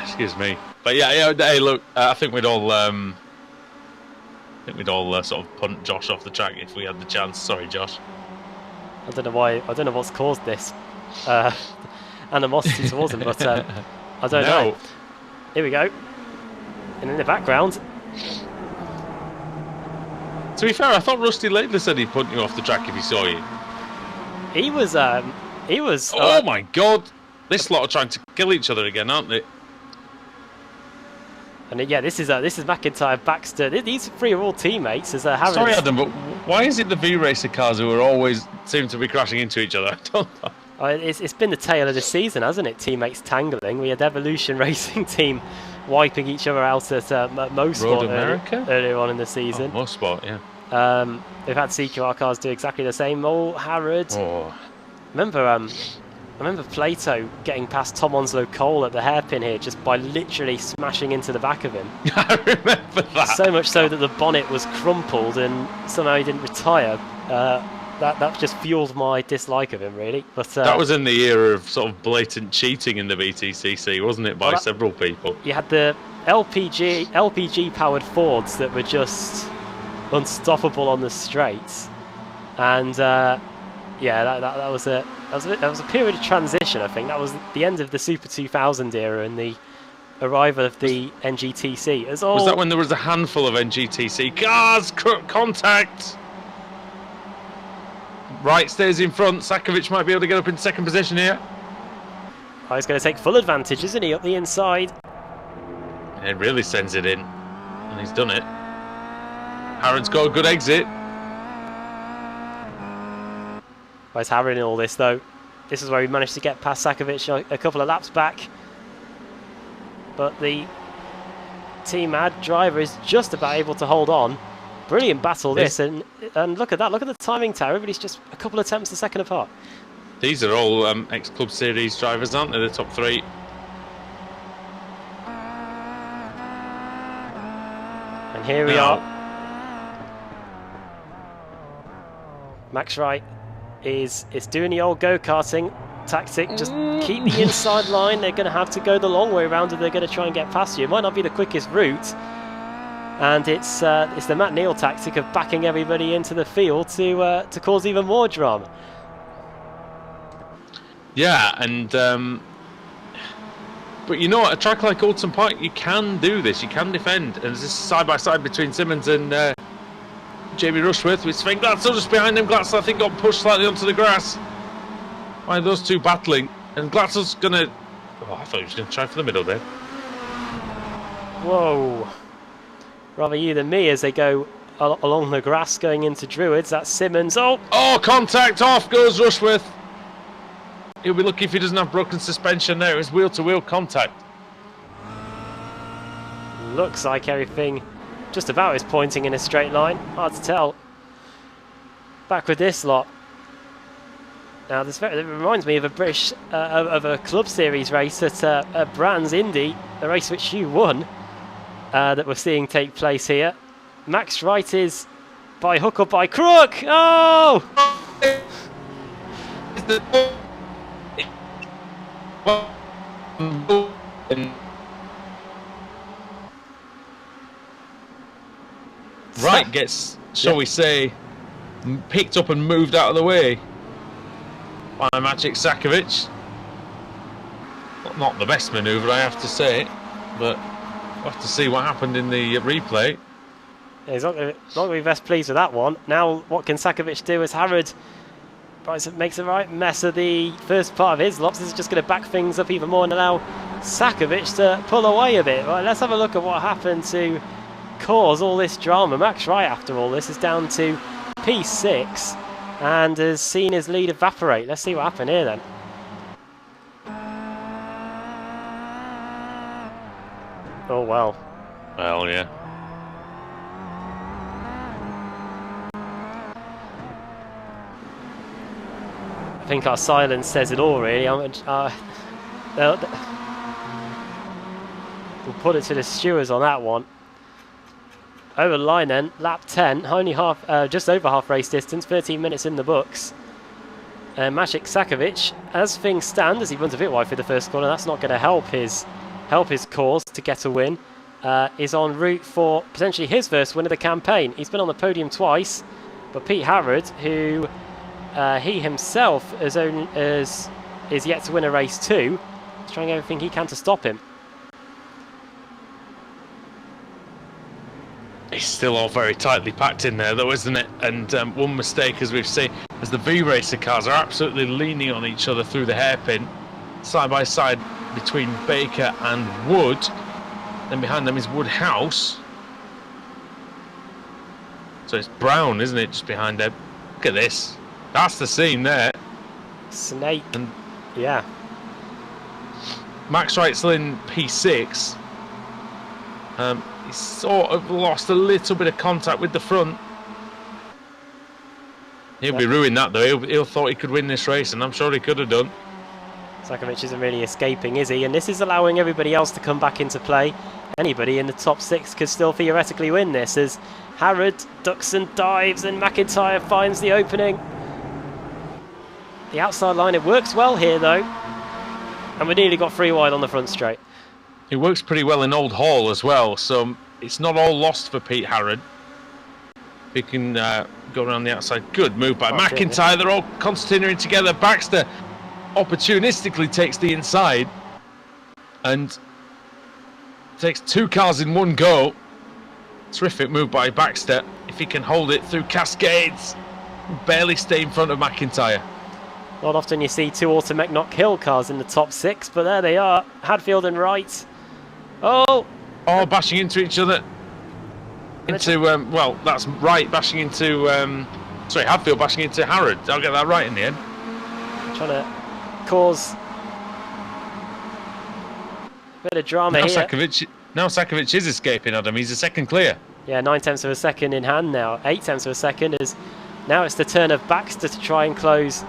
Excuse me. But yeah. Hey, look, I think we'd all sort of punt Josh off the track if we had the chance. Sorry, Josh. I don't know why. I don't know what's caused this animosity towards him, but I don't know. Here we go. And in the background. To be fair, I thought Rusty Laidler said he'd punt you off the track if he saw you. He was. Oh my God! This lot are trying to kill each other again, aren't they? And yeah, this is McIntyre, Baxter. These three are all teammates. As Harris. Sorry, Adam, but why is it the V-Racer cars who are always seem to be crashing into each other? I don't know. It's been the tale of the season, hasn't it? Teammates tangling. We had Evolution Racing Team wiping each other out at Mosport earlier on in the season. Oh, Mosport, yeah. They've had CQR cars do exactly the same. Oh, Harrod. Oh. Remember, remember Plato getting past Tom Onslow Cole at the hairpin here just by literally smashing into the back of him. I remember that. So much so that the bonnet was crumpled and somehow he didn't retire. That just fueled my dislike of him, really. But that was in the era of sort of blatant cheating in the BTCC, wasn't it, by several people? You had the LPG powered Fords that were just unstoppable on the straights, and yeah, that was a period of transition. I think that was the end of the Super 2000 era and the arrival of the NGTC. Was that when there was a handful of NGTC cars? Contact. Wright stays in front. Sakovic might be able to get up in second position here. Oh, he's going to take full advantage, isn't he, up the inside? It really sends it in, and he's done it. Harrod's got a good exit. Where's Harrod in all this, though? This is where he managed to get past Sakovic a couple of laps back. But the Team Ad driver is just about able to hold on. Brilliant battle this, and look at that. Look at the timing tower. Everybody's just a couple of attempts a second apart. These are all ex-Club Series drivers, aren't they? The top three. And here we are. Max Wright is doing the old go-karting tactic. Just keep the inside line. They're going to have to go the long way around, and they're going to try and get past you. It might not be the quickest route. And it's the Matt Neal tactic of backing everybody into the field to cause even more drama. Yeah, and but you know what? A track like Oulton Park, you can do this. You can defend, and it's just side by side between Simmons and Jamie Rushworth with Sven Glatzel just behind him. Glatzel, I think, got pushed slightly onto the grass. Why are those two battling? And Glatzel's gonna. Oh, I thought he was gonna try for the middle there. Whoa. Rather you than me as they go along the grass going into Druids. That's Simmons. Oh, contact off goes Rushworth. He'll be lucky if he doesn't have broken suspension there. It's wheel-to-wheel contact. Looks like everything just about is pointing in a straight line. Hard to tell. Back with this lot. Now, it reminds me of a British, of a Club Series race at Brands Indy, a race which you won. That we're seeing take place here. Max Wright is by hook or by crook. Oh! Wright gets, shall we say, picked up and moved out of the way by Maciej Sakovic. Not the best manoeuvre, I have to say, but we'll have to see what happened in the replay. Yeah, he's not going to be best pleased with that one. Now, what can Sakovic do as Harrod makes a right mess of the first part of his laps? This is just going to back things up even more and allow Sakovic to pull away a bit. Right, let's have a look at what happened to cause all this drama. Max Wright, after all this, is down to P6 and has seen his lead evaporate. Let's see what happened here then. Oh, well. Well, yeah. I think our silence says it all, really. We'll put it to the stewards on that one. Over the line then, lap 10, only just over half race distance, 13 minutes in the books. Maciej Sakovic, as things stand, as he runs a bit wide for the first corner, that's not going to help his cause to get a win, is en route for potentially his first win of the campaign. He's been on the podium twice, but Pete Harrod, who he himself is yet to win a race too, is trying everything he can to stop him. It's still all very tightly packed in there, though, isn't it? And one mistake, as we've seen, as the V-Racer cars are absolutely leaning on each other through the hairpin, side by side between Baker and Wood. Then behind them is Woodhouse. So it's Brown, isn't it, just behind them? Look at this. That's the scene there. Snake. And yeah. Max Wright's in P6. He's sort of lost a little bit of contact with the front. He'll be ruined that, though. He'll thought he could win this race, and I'm sure he could have done. Sakovic isn't really escaping, is he? And this is allowing everybody else to come back into play. Anybody in the top 6 could still theoretically win this, as Harrod ducks and dives and McIntyre finds the opening. The outside line, it works well here though. And we nearly got 3 wide on the front straight. It works pretty well in Old Hall as well, so it's not all lost for Pete Harrod. He can go around the outside. Good move by McIntyre. They're all continuing together. Baxter opportunistically takes the inside and takes 2 cars in one go. Terrific move by Baxter. If he can hold it through Cascades, barely stay in front of McIntyre. Not often you see 2 Automatic Knock Hill cars in the top 6, but there they are. Hadfield and Wright. Oh, bashing into each other. Well, that's Wright bashing into, Hadfield bashing into Harrod. I'll get that right in the end. Trying to cause a bit of drama here. Now Sakovic is escaping, Adam. He's a second clear. Yeah, 9/10 of a second in hand now. 8/10 of a second is now it's the turn of Baxter to try and close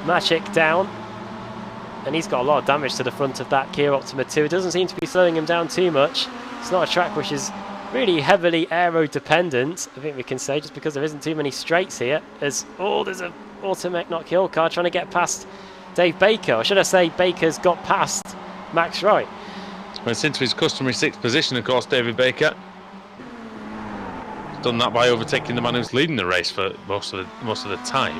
Maciek down. And he's got a lot of damage to the front of that Kia Optima 2. It doesn't seem to be slowing him down too much. It's not a track which is really heavily aero dependent, I think we can say, just because there isn't too many straights here. There's an Automatic Knock Hill car trying to get past Dave Baker. Or should I say Baker's got past Max Wright. It's into his customary 6th position, of course, David Baker. He's done that by overtaking the man who's leading the race for most of the time.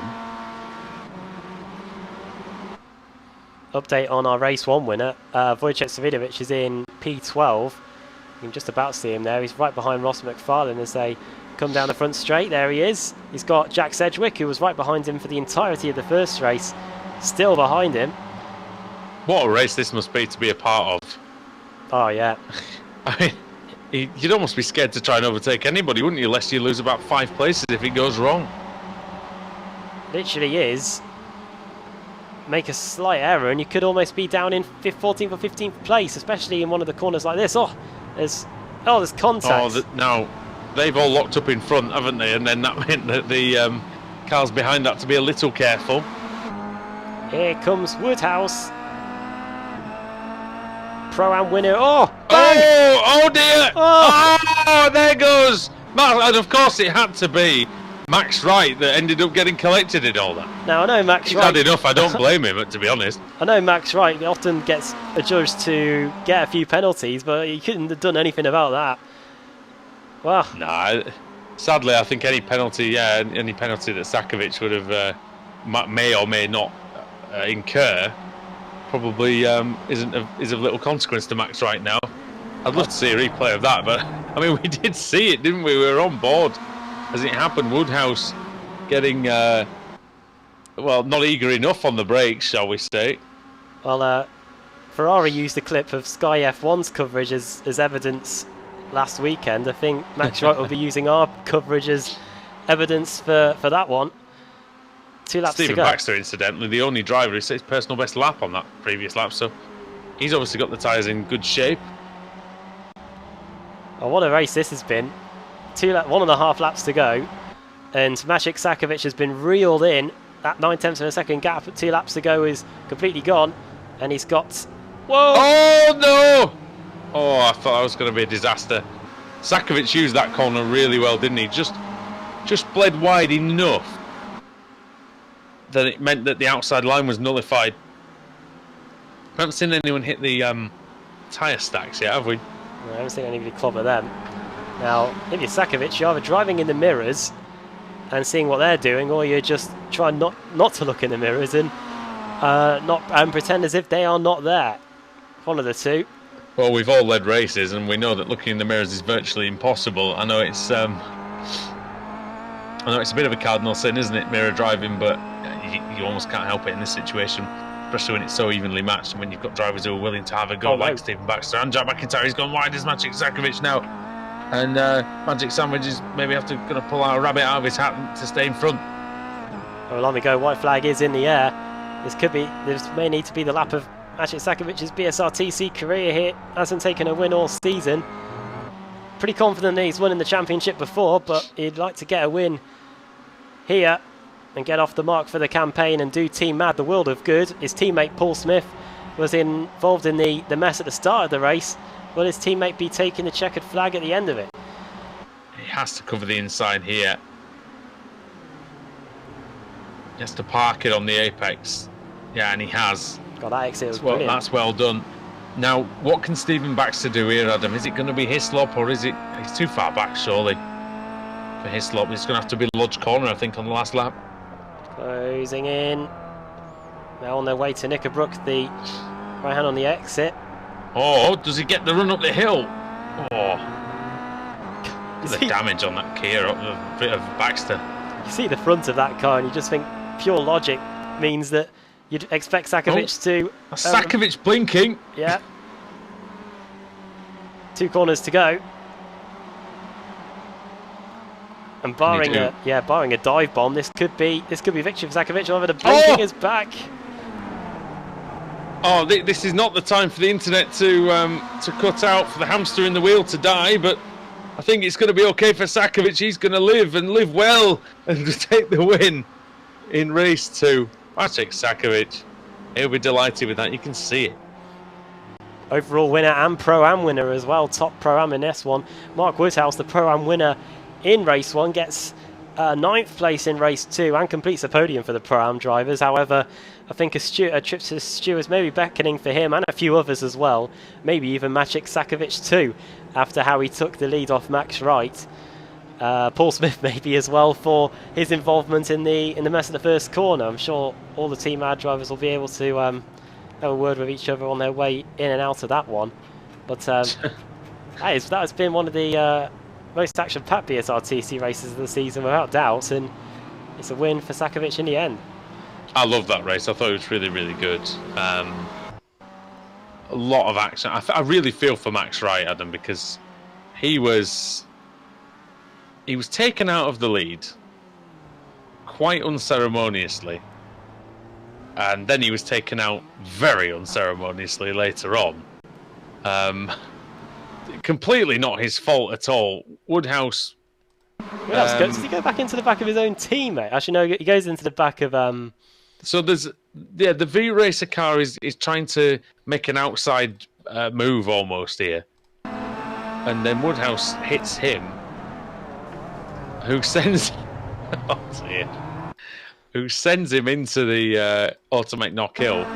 Update on our race 1 winner. Wojciech Savidovic is in P12. You can just about see him there. He's right behind Ross McFarlane as they come down the front straight. There he is. He's got Jack Sedgwick, who was right behind him for the entirety of the first race, still behind him. What a race this must be to be a part of. Oh, yeah. I mean, you'd almost be scared to try and overtake anybody, wouldn't you, lest you lose about 5 places if it goes wrong. Literally is. Make a slight error and you could almost be down in 14th or 15th place, especially in one of the corners like this. There's contact. Now, they've all locked up in front, haven't they? And then that meant that the cars behind that to be a little careful. Here comes Woodhouse. Pro-Am winner. Oh, bang! Oh dear! Oh, there goes! And of course it had to be Max Wright that ended up getting collected in all that. Now, I know Max Wright... He's had enough, I don't blame him, to be honest. I know Max Wright often gets adjudged to get a few penalties, but he couldn't have done anything about that. Wow. Nah, sadly, I think any penalty that Sakovic would have may or may not incur probably is of little consequence to Max Wright now. I'd love to see a replay of that, but I mean, we did see it, didn't we? We were on board as it happened. Woodhouse getting, not eager enough on the brakes, shall we say. Well, Ferrari used a clip of Sky F1's coverage as evidence last weekend. I think Max Wright will be using our coverage as evidence for that one. 2 laps to go. Stephen Baxter, incidentally, the only driver who set his personal best lap on that previous lap, so he's obviously got the tyres in good shape. Oh, what a race this has been. 1.5 laps to go, and Maciek Sakovic has been reeled in. That 9/10 of a second gap at 2 laps to go is completely gone, and he's got... Whoa! Oh, no! Oh, I thought that was going to be a disaster. Sakovic used that corner really well, didn't he? Just bled wide enough that it meant that the outside line was nullified. We haven't seen anyone hit the tyre stacks yet, have we? No, I haven't seen anybody clobber them. Now, if you're Sakovic, you're either driving in the mirrors and seeing what they're doing, or you're just trying not to look in the mirrors and pretend as if they are not there. One of the two. Well, we've all led races, and we know that looking in the mirrors is virtually impossible. I know it's a bit of a cardinal sin, isn't it, mirror driving? But you almost can't help it in this situation, especially when it's so evenly matched and when you've got drivers who are willing to have a go, like Stephen Baxter and Jack McIntyre. He's gone wide as Maciek Sakovic now, and Magic Sandwich is maybe going to pull out a rabbit out of his hat to stay in front. Well, on we go. White flag is in the air. This may need to be the lap of Maciek Sakovic's BSRTC career here. Hasn't taken a win all season. Pretty confident that he's won in the championship before, but he'd like to get a win here. and get off the mark for the campaign and do Team Mad the world of good. His teammate Paul Smith was involved in the mess at the start of the race. Will his teammate be taking the checkered flag at the end of it? He has to cover the inside here. He has to park it on the apex. Yeah, and he has. God, that exit was brilliant. That's well done. Now, what can Stephen Baxter do here, Adam? Is it going to be Hislop, or is it... He's too far back, surely, for Hislop. It's going to have to be Lodge Corner, I think, on the last lap. Closing in. Now on their way to Knickerbrook, the right hand on the exit. Oh, does he get the run up the hill? Oh. The damage on that Kia of Baxter. You see the front of that car and you just think pure logic means that you'd expect Sakovic to... Sakovic blinking. Yeah. 2 corners to go. And barring a dive bomb, this could be victory for Sakovic. However, the blinking is back. Oh, this is not the time for the internet to cut out, for the hamster in the wheel to die, but I think it's going to be okay for Sakovic. He's going to live and live well and take the win in race 2. Maciej Sakovic, he'll be delighted with that. You can see it. Overall winner and Pro-Am winner as well. Top Pro-Am in S1. Mark Woodhouse, the Pro-Am winner in race 1, gets 9th place in race 2 and completes the podium for the Pro-Am drivers. However, I think a trip to Stewards may be beckoning for him and a few others as well. Maybe even Maciej Sakovic too, after how he took the lead off Max Wright. Paul Smith maybe as well for his involvement in the mess at the first corner. I'm sure all the Team Ad drivers will be able to have a word with each other on their way in and out of that one. But that has been one of the most action-packed BSRTC races of the season without doubt, and it's a win for Sakovic in the end. I love that race. I thought it was really, really good. A lot of action. I really feel for Max Wright, Adam, because he was taken out of the lead quite unceremoniously, and then he was taken out very unceremoniously later on. Completely not his fault at all. Woodhouse. Does he go back into the back of his own teammate? Actually, no, he goes into the back of... So there's... Yeah, the V-Racer car is trying to make an outside move almost here. And then Woodhouse hits him, who sends... oh dear. Who sends him into the automatic knock hill.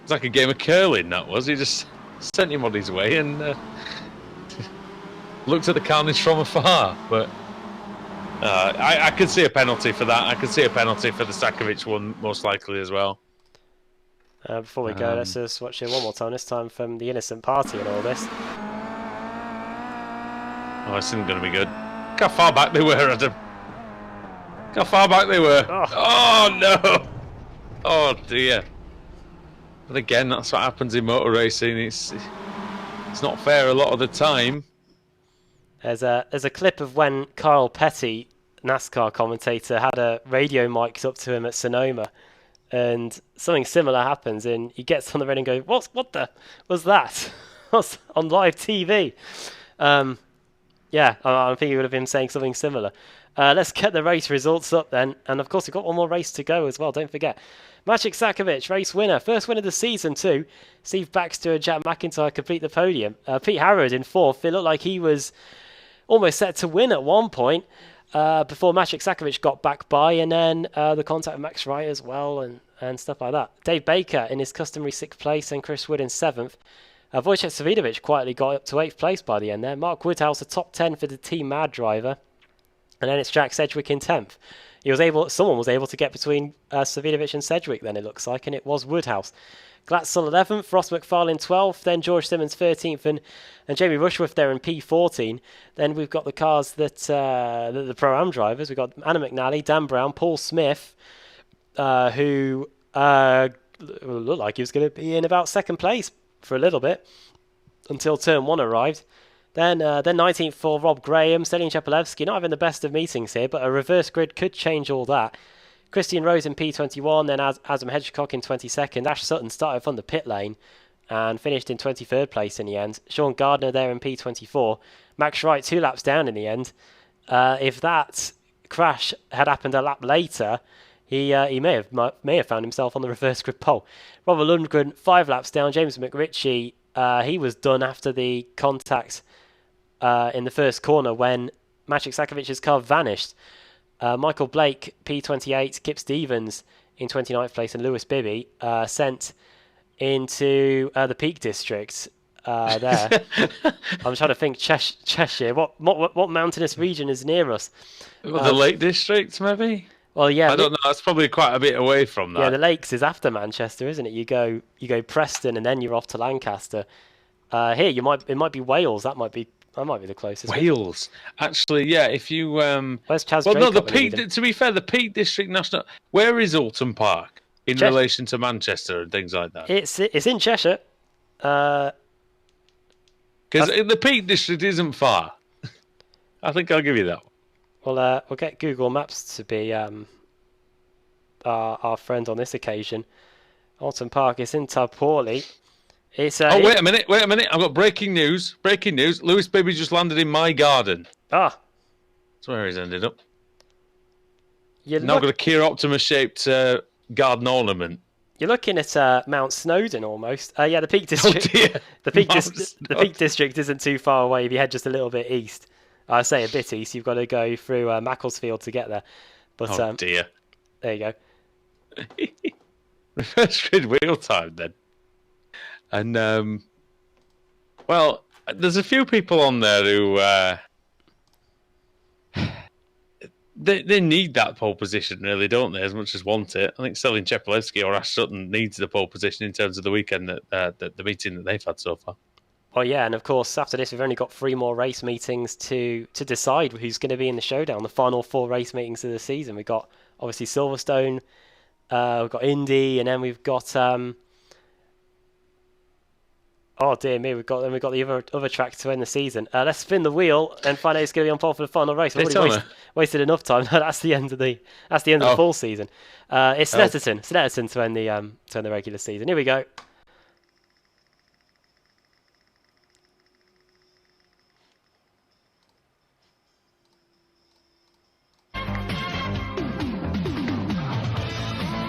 It's like a game of curling, that was. He just sent him on his way and looked at the carnage from afar. But I could see a penalty for that. I could see a penalty for the Sakovic one, most likely as well. Before we go, let's just watch it one more time. This time from the innocent party and all this. Oh, this isn't going to be good. Look how far back they were, Adam. Look how far back they were. Oh no! Oh dear. But again, that's what happens in motor racing. It's not fair a lot of the time. There's a clip of when Kyle Petty, NASCAR commentator, had a radio mic'd up to him at Sonoma, and something similar happens, and he gets on the radio and goes, "What the was that?" on live TV. Yeah, I think he would have been saying something similar. Let's get the race results up then, and of course we've got one more race to go as well. Don't forget. Maciej Sakovic, race winner. First win of the season too. Steve Baxter and Jack McIntyre complete the podium. Pete Harrod in 4th. It looked like he was almost set to win at one point before Maciej Sakovic got back by, and then the contact with Max Wright as well and stuff like that. Dave Baker in his customary 6th place and Chris Wood in 7th. Wojciech Savidovic quietly got up to 8th place by the end there. Mark Woodhouse, a top 10 for the Team Mad driver. And then it's Jack Sedgwick in 10th. Someone was able to get between Savidovic and Sedgwick then, it looks like, and it was Woodhouse. Glatzel 11th, Ross McFarlane 12th, then George Simmons 13th, and Jamie Rushworth there in P14. Then we've got the cars that the Pro-Am drivers. We've got Anna McNally, Dan Brown, Paul Smith, who looked like he was going to be in about 2nd place for a little bit until turn 1 arrived. Then 19th for Rob Graham, Stelin Chepelevsky, not having the best of meetings here, but a reverse grid could change all that. Christian Rose in P21, then Adam Hedgecock in 22nd. Ash Sutton started from the pit lane and finished in 23rd place in the end. Sean Gardner there in P24. Max Wright 2 laps down in the end. If that crash had happened a lap later, he may have found himself on the reverse grid pole. Robert Lundgren 5 laps down. James McRitchie, he was done after the contact in the first corner when Maciej Sakowic's car vanished. Michael Blake P28, Kip Stevens in 29th place, and Lewis Bibby sent into the Peak District. There, I'm trying to think. Cheshire. What mountainous region is near us? The Lake District, maybe. Well, yeah. I don't know. That's probably quite a bit away from that. Yeah, the Lakes is after Manchester, isn't it? You go Preston, and then you're off to Lancaster. Here, it might be Wales. That might be the closest. Wales, actually, yeah. If you where's Chaz? Well, no, the Peak. To be fair, the Peak District National. Where is Oulton Park in relation to Manchester and things like that? It's in Cheshire. Because the Peak District isn't far. I think I'll give you that one. Well, we'll get Google Maps to be our friend on this occasion. Oulton Park is in Tarporley. Wait a minute! I've got breaking news! Lewis Bibby just landed in my garden. Ah, that's where he's ended up. You've now got a Kia Optima-shaped garden ornament. You're looking at Mount Snowdon almost. Yeah, the Peak District. Oh dear. The Peak District isn't too far away if you head just a little bit east. I say a bit east. You've got to go through Macclesfield to get there. But oh dear. There you go. Reverse grid wheel time then. And well, there's a few people on there who they need that pole position, really, don't they? As much as want it. I think Selin Chepelevsky or Ash Sutton needs the pole position in terms of the weekend that the meeting that they've had so far. Well, yeah, and of course after this we've only got 3 more race meetings to decide who's going to be in the showdown. The final 4 race meetings of the season. We've got obviously Silverstone, we've got Indy, and then we've got oh dear me, we've got the other track to end the season. Let's spin the wheel and find out who's going to be on pole for the final race. We've already wasted enough time. That's the end of the full season. It's Snetterton to end the regular season. Here we go.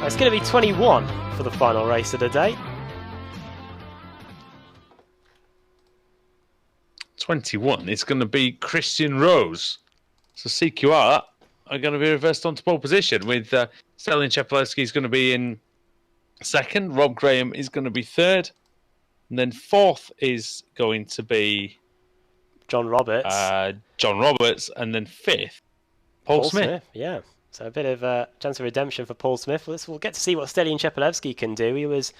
It's going to be 21 for the final race of the day. 21. It's going to be Christian Rose. So CQR are going to be reversed onto pole position with Selin Chepelevsky is going to be in second. Rob Graham is going to be third. And then fourth is going to be John Roberts. And then fifth, Paul Smith. Yeah. So a bit of a chance of redemption for Paul Smith. We'll get to see what Selin Chepelevsky can do. He was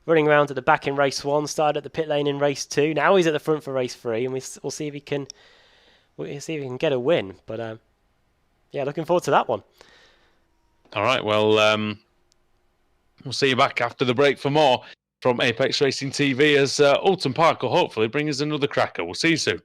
running around at the back in race 1, started at the pit lane in race 2. Now he's at the front for race 3, and we'll see if he can get a win. But yeah, looking forward to that one. All right, well, we'll see you back after the break for more from Apex Racing TV as Oulton Park will hopefully bring us another cracker. We'll see you soon.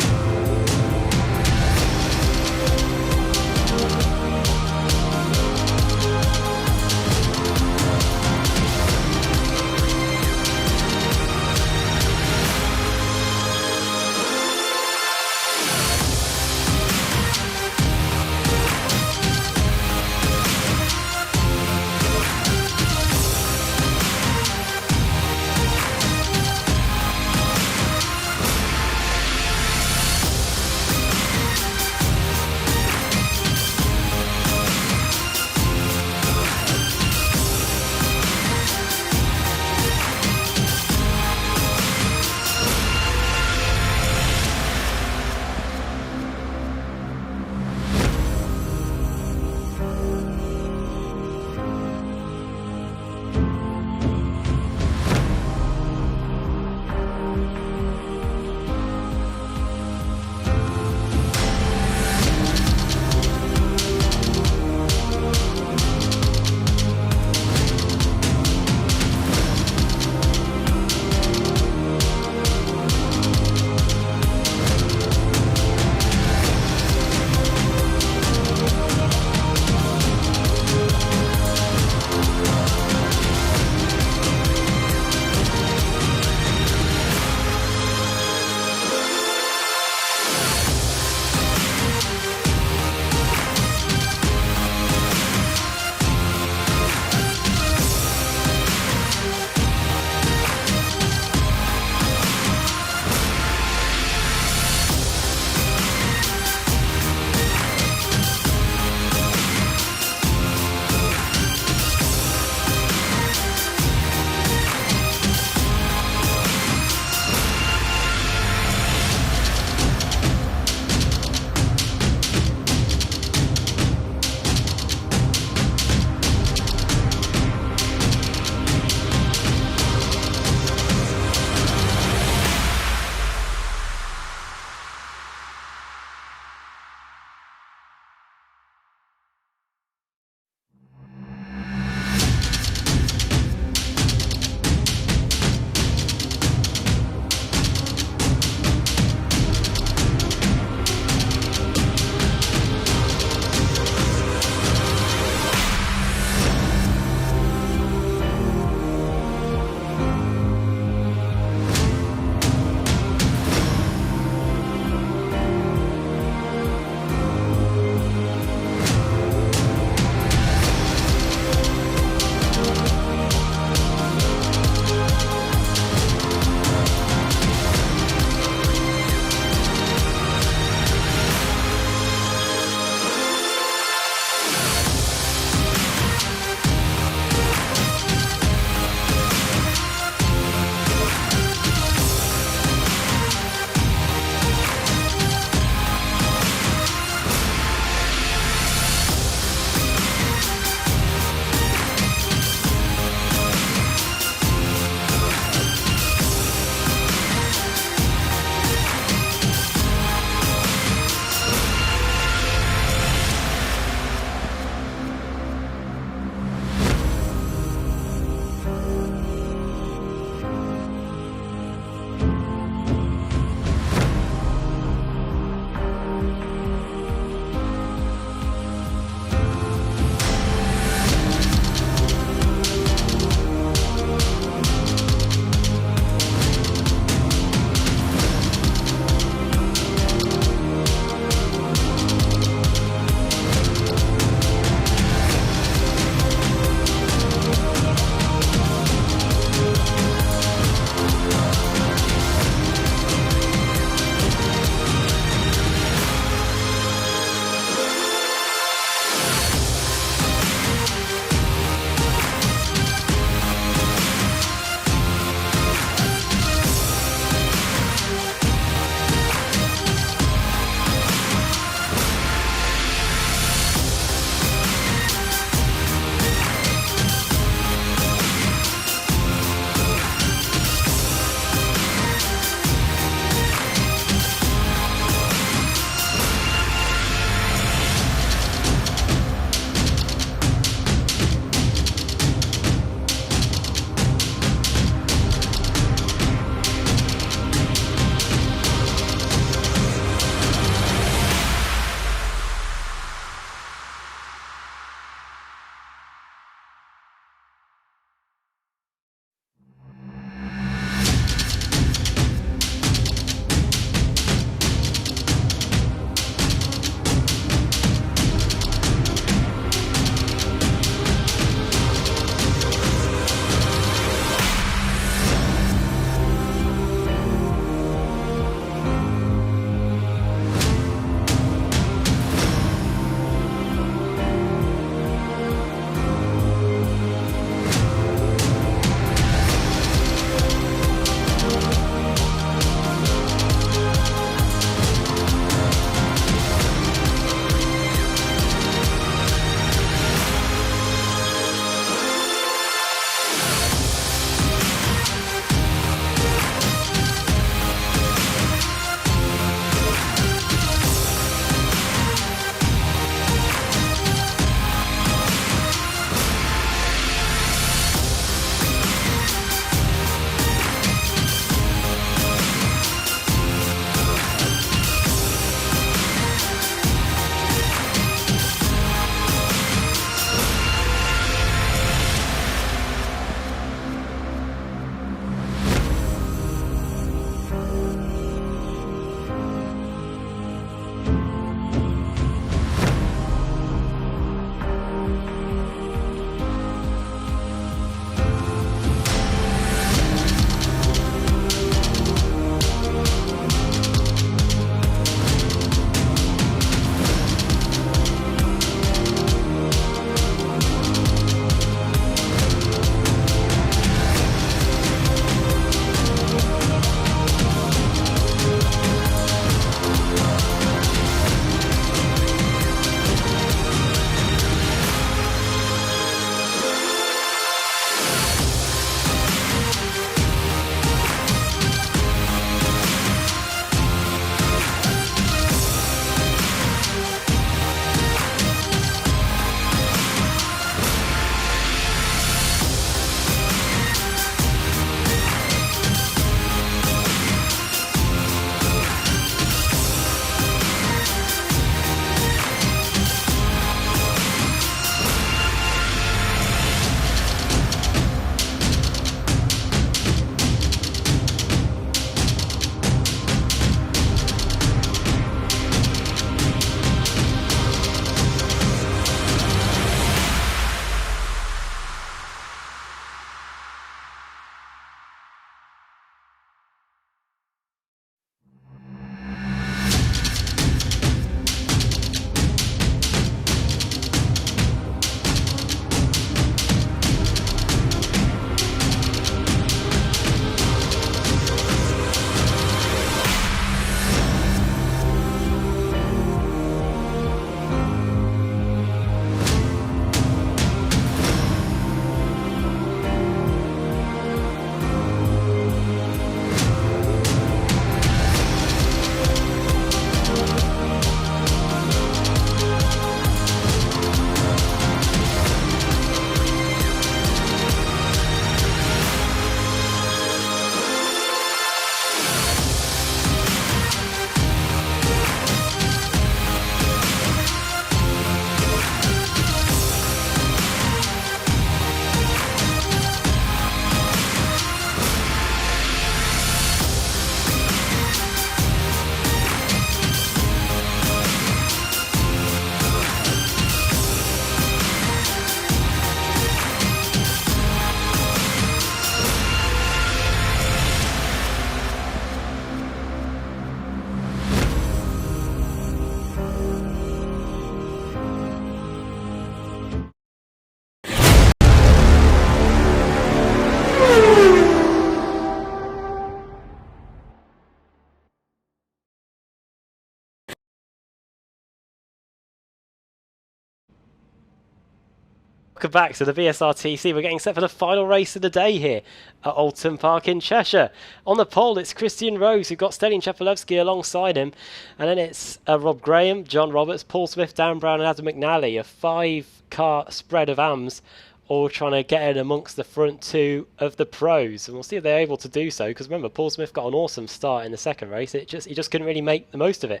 Welcome back to the BSRTC. We're getting set for the final race of the day here at Oulton Park in Cheshire. On the pole, it's Christian Rose, who's got Stelin Chepolewski alongside him. And then it's Rob Graham, John Roberts, Paul Smith, Dan Brown and Adam McNally. A 5-car spread of AMs, all trying to get in amongst the front two of the pros. And we'll see if they're able to do so, because remember, Paul Smith got an awesome start in the second race. He just couldn't really make the most of it.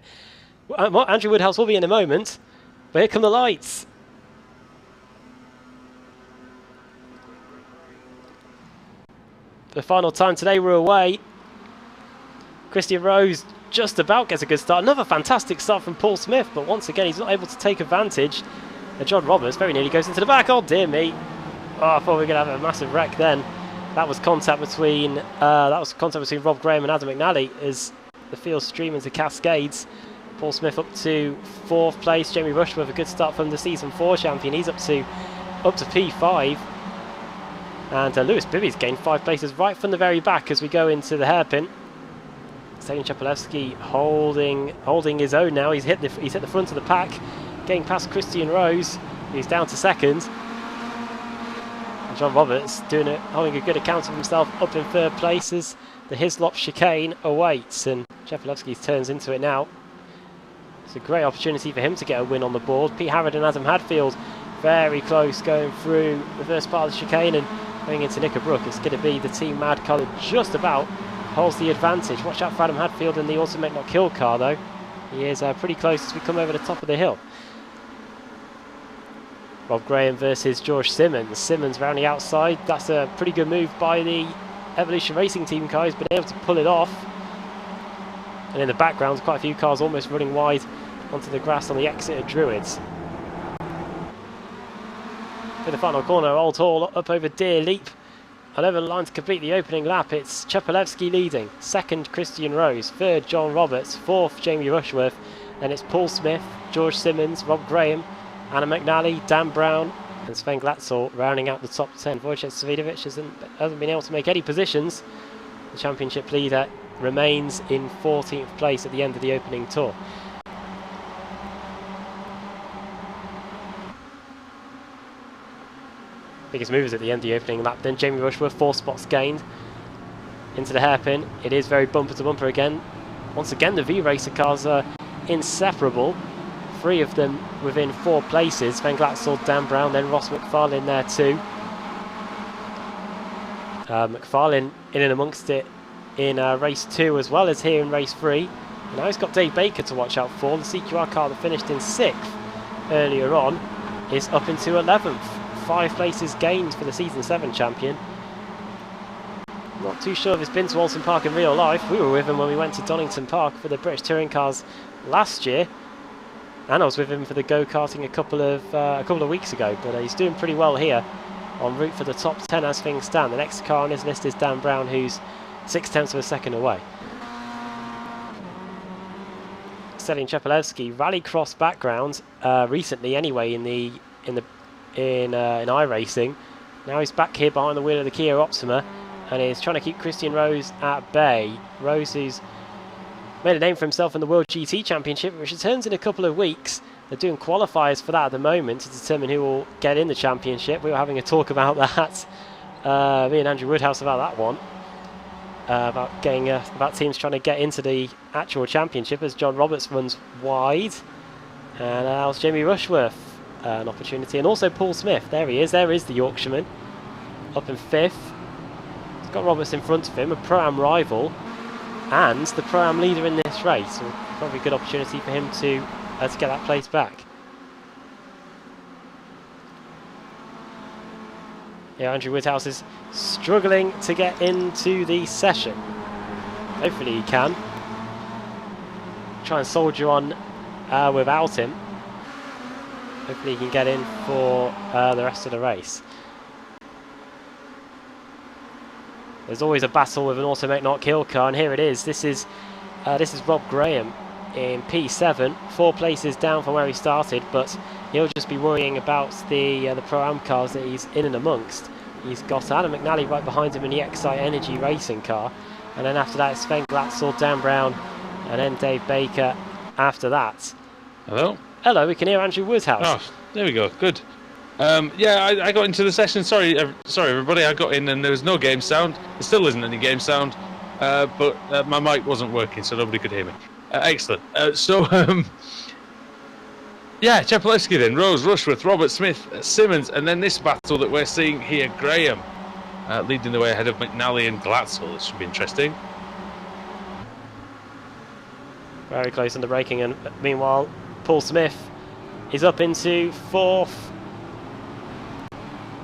Andrew Woodhouse will be in a moment, but here come the lights. The final time today, we're away. Christian Rose just about gets a good start. Another fantastic start from Paul Smith, but once again, he's not able to take advantage. And John Roberts very nearly goes into the back. Oh, dear me. Oh, I thought we were going to have a massive wreck then. That was contact between Rob Graham and Adam McNally as the field stream into Cascades. Paul Smith up to 4th place. Jamie Rushworth, a good start from the Season 4 champion. He's up to P5. And Lewis Bibby's gained 5 places right from the very back as we go into the hairpin. Stelin Chepolewski holding his own now. He's hit the front of the pack, getting past Christian Rose, who's down to 2nd. And John Roberts holding a good account of himself up in 3rd place as the Hislop chicane awaits, and Chepolewski turns into it now. It's a great opportunity for him to get a win on the board. Pete Harrod and Adam Hadfield very close going through the first part of the chicane and going into Knickerbrook. It's going to be the Team Mad car that just about holds the advantage. Watch out for Adam Hadfield in the Auto Make Not Kill car though. He is pretty close as we come over the top of the hill. Rob Graham versus George Simmons. Simmons round the outside. That's a pretty good move by the Evolution Racing Team car. He's been able to pull it off. And in the background, quite a few cars almost running wide onto the grass on the exit of Druids. In the final corner, Old Hall up over Deer Leap. And over the line to complete the opening lap, it's Chepolewski leading. 2nd, Christian Rose. 3rd, John Roberts. 4th, Jamie Rushworth. Then it's Paul Smith, George Simmons, Rob Graham, Anna McNally, Dan Brown, and Sven Glatzel rounding out the top 10. Wojciech Svidovic hasn't been able to make any positions. The championship leader remains in 14th place at the end of the opening tour. Biggest movers at the end of the opening lap. Then Jamie Rushworth, 4 spots gained into the hairpin. It is very bumper to bumper again. Once again, the V-Racer cars are inseparable. 3 of them within 4 places. Sven Glatzel, Dan Brown, then Ross McFarlane there too. McFarlane in and amongst it in race 2 as well as here in race 3. And now he's got Dave Baker to watch out for. The CQR car that finished in 6th earlier on is up into 11th. 5 places gained for the Season 7 champion. Not too sure if he's been to Oulton Park in real life. We were with him when we went to Donington Park for the British Touring Cars last year. And I was with him for the go-karting a couple of weeks ago. But he's doing pretty well here, en route for the top 10 as things stand. The next car on his list is Dan Brown, who's 0.6 of a second away. Stelin Chepolewski, rallycross background recently anyway in iRacing. Now he's back here behind the wheel of the Kia Optima and is trying to keep Christian Rose at bay. Rose, who's made a name for himself in the World GT Championship, which returns in a couple of weeks. They're doing qualifiers for that at the moment to determine who will get in the championship. We were having a talk about that, me and Andrew Woodhouse about that one, about teams trying to get into the actual championship as John Roberts runs wide and allows Jamie Rushworth an opportunity, and also Paul Smith. There he is. There is the Yorkshireman up in 5th. He's got Roberts in front of him, a Pro-Am rival and the Pro-Am leader in this race. So probably a good opportunity for him to get that place back. Yeah, Andrew Woodhouse is struggling to get into the session. Hopefully he can. Try and soldier on without him. Hopefully he can get in for the rest of the race. There's always a battle with an Auto Make Not Kill car, and here it is. This is Rob Graham in P7, 4 places down from where he started, but he'll just be worrying about the Pro-Am cars that he's in and amongst. He's got Adam McNally right behind him in the Excite Energy racing car, and then after that it's Sven Glatzel, Dan Brown, and then Dave Baker after that. Hello? Hello, we can hear Andrew Woodhouse. Oh, there we go, good. Yeah, I got into the session. Sorry, everybody. I got in and there was no game sound. There still isn't any game sound, but my mic wasn't working, so nobody could hear me. Excellent. Yeah, Chepelewski then, Rose, Rushworth, Robert Smith, Simmons, and then this battle that we're seeing here, Graham leading the way ahead of McNally and Glatzel. This should be interesting. Very close on the braking, and meanwhile, Paul Smith is up into 4th.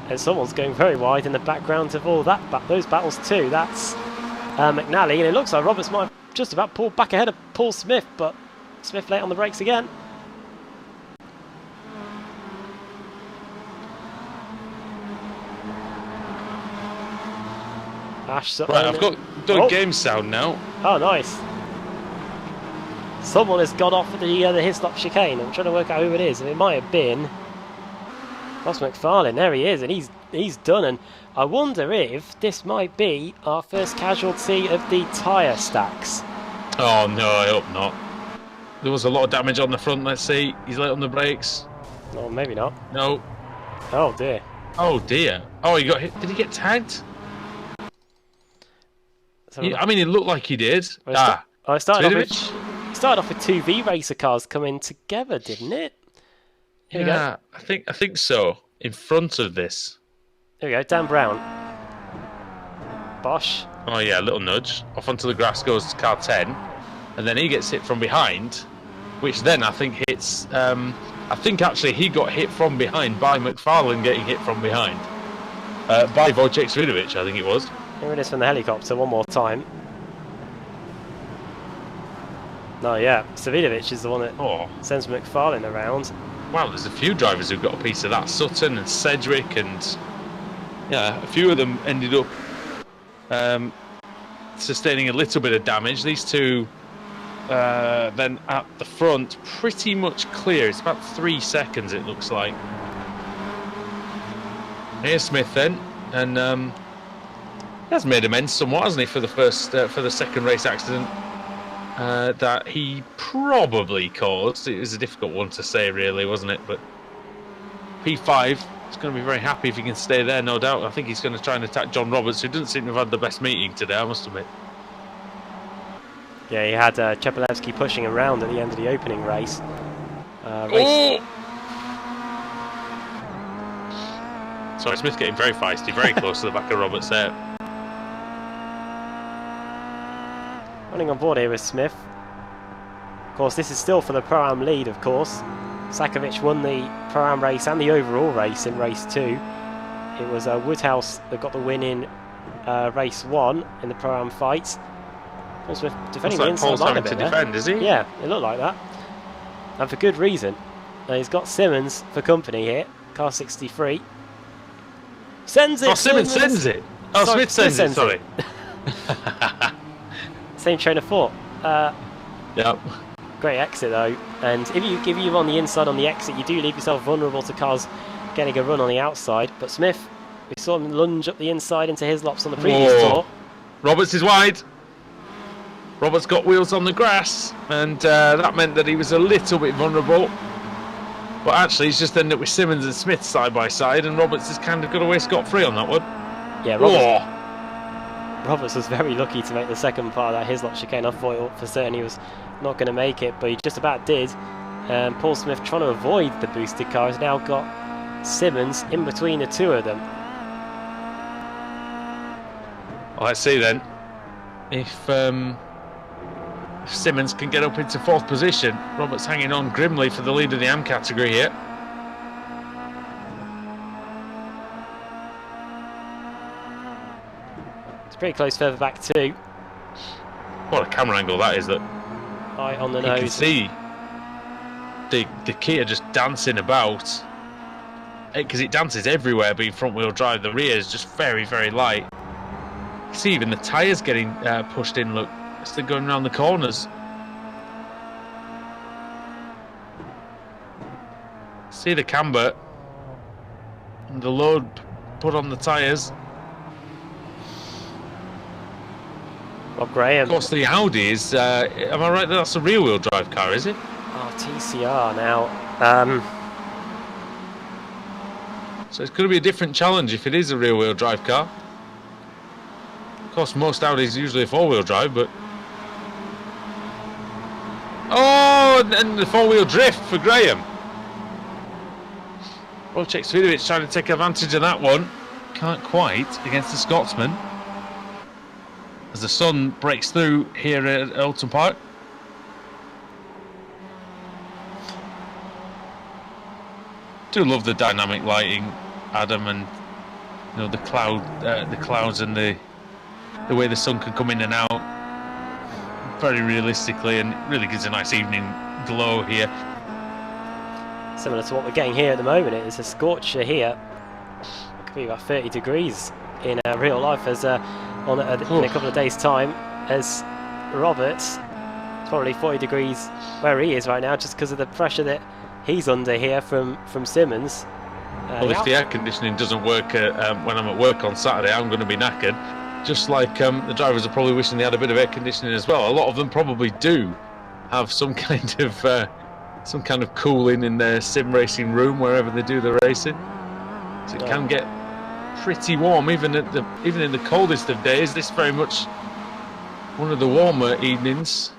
And someone's going very wide in the background of all those battles too. That's McNally, and it looks like Roberts might have just about pulled back ahead of Paul Smith, but Smith late on the brakes again. Ash Sutton. Right, I've got game sound now. Oh, nice. Someone has got off the Hislop chicane. I'm trying to work out who it is, and it might have been Ross McFarlane. There he is, and he's done. And I wonder if this might be our first casualty of the tyre stacks. Oh no, I hope not. There was a lot of damage on the front. Let's see. He's late on the brakes. No, maybe not. No. Oh dear. Oh dear. Oh, he got hit. Did he get tagged? I mean, it looked like he did. It started off with 2 V-Racer cars coming together, didn't it? Here we go. I think so. In front of this. Here we go, Dan Brown. Bosch. Oh yeah, a little nudge. Off onto the grass goes car 10. And then he gets hit from behind, which then I think hits... I think actually he got hit from behind by McFarlane getting hit from behind. By Wojciech Svidovic, I think it was. Here it is from the helicopter one more time. No, yeah, Svidovic is the one that sends McFarlane around. Wow, there's a few drivers who've got a piece of that. Sutton and Sedgwick, and yeah, a few of them ended up sustaining a little bit of damage. These two then at the front, pretty much clear. It's about 3 seconds, it looks like. Here's Smith then, and he has made amends somewhat, hasn't he, for the second race accident that he probably caused. It was a difficult one to say, really, wasn't it? But P5 is going to be very happy if he can stay there, no doubt. I think he's going to try and attack John Roberts, who doesn't seem to have had the best meeting today, I must admit. Yeah, he had Chepelewski pushing around at the end of the opening race. Sorry, Smith getting very feisty, very close to the back of Roberts there. Running on board here with Smith. Of course, this is still for the Pro-Am lead, of course. Sakovic won the Pro-Am race and the overall race in race 2. It was Woodhouse that got the win in race 1 in the Pro-Am fight. Paul Smith defending the inside line a bit there. Defend, is he? Yeah, it looked like that. And for good reason. He's got Simmons for company here. Car 63. Sends it! Oh, Simmons sends it! Oh, Smith sends it, sorry. Same train of thought. Yep. Great exit though, and if you're on the inside on the exit, you do leave yourself vulnerable to cars getting a run on the outside. But Smith, we saw him lunge up the inside into Hislops on the previous tour. Roberts is wide. Roberts got wheels on the grass, and that meant that he was a little bit vulnerable. But actually, he's just ended up with Simmons and Smith side by side, and Roberts has kind of got away scot-free on that one. Yeah, Roberts was very lucky to make the second part of that Hislop chicane. I thought for certain he was not going to make it, but he just about did. Paul Smith, trying to avoid the boosted car, has now got Simmons in between the two of them. Well, let's see then if Simmons can get up into 4th position. Roberts hanging on grimly for the lead of the AM category here. Pretty close further back too. What a camera angle that is! That eye on the nose. You can see the Kia just dancing about, because it dances everywhere being front wheel drive. The rear is just very, very light. You can see even the tyres getting pushed in. Look, it's still going around the corners. See the camber and the load put on the tyres. Rob Graham. Of course, the Audi is. Am I right that that's a rear-wheel drive car? Is it? Oh, TCR now. So it's going to be a different challenge if it is a rear-wheel drive car. Of course, most Audis usually a four-wheel drive, but... Oh, and the four-wheel drift for Graham. Wojciech Svidovic trying to take advantage of that one. Can't quite against the Scotsman. As the sun breaks through here at Oulton Park. Do love the dynamic lighting, Adam, and you know the clouds and the way the sun can come in and out very realistically, and it really gives a nice evening glow here. Similar to what we're getting here at the moment, it is a scorcher here. It could be about 30 degrees in real life, as in a couple of days' time, as Roberts, it's probably 40 degrees where he is right now, just because of the pressure that he's under here from Simmons. Well, if the air conditioning doesn't work when I'm at work on Saturday, I'm going to be knackered. Just like the drivers are probably wishing they had a bit of air conditioning as well. A lot of them probably do have some kind of cooling in their sim racing room wherever they do the racing. So it can get pretty warm, even in the coldest of days. This is very much one of the warmer evenings.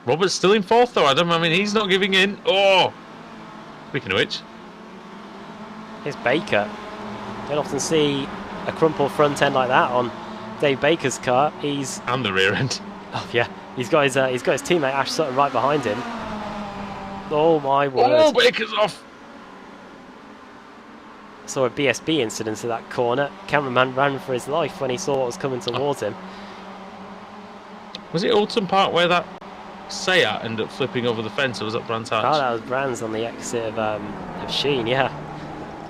Robert's still in fourth though, Adam. I mean, he's not giving in. Oh! Speaking of which. Here's Baker. You don't often see a crumpled front end like that on Dave Baker's car. And the rear end. Oh yeah, he's got his teammate Ash Sutton right behind him. Oh my word! Oh, Baker's off. Saw a BSB incident at that corner. Cameraman ran for his life when he saw what was coming towards him. Was it Oulton Park where that Seat ended up flipping over the fence, or was that Brands Hatch? Oh, that was Brands on the exit of Sheen, yeah.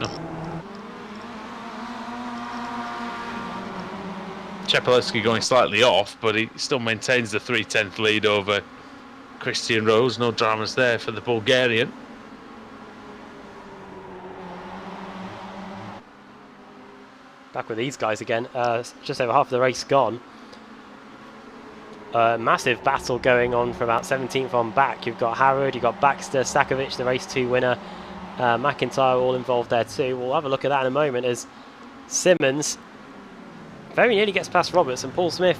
Oh. Chepelewski going slightly off, but he still maintains the 3/10 lead over Christian Rose. No dramas there for the Bulgarian. Back with these guys again. Just over half of the race gone. Massive battle going on for about 17th on back. You've got Harrod, you've got Baxter, Sakovic, the race 2 winner, McIntyre all involved there too. We'll have a look at that in a moment as Simmons very nearly gets past Roberts, and Paul Smith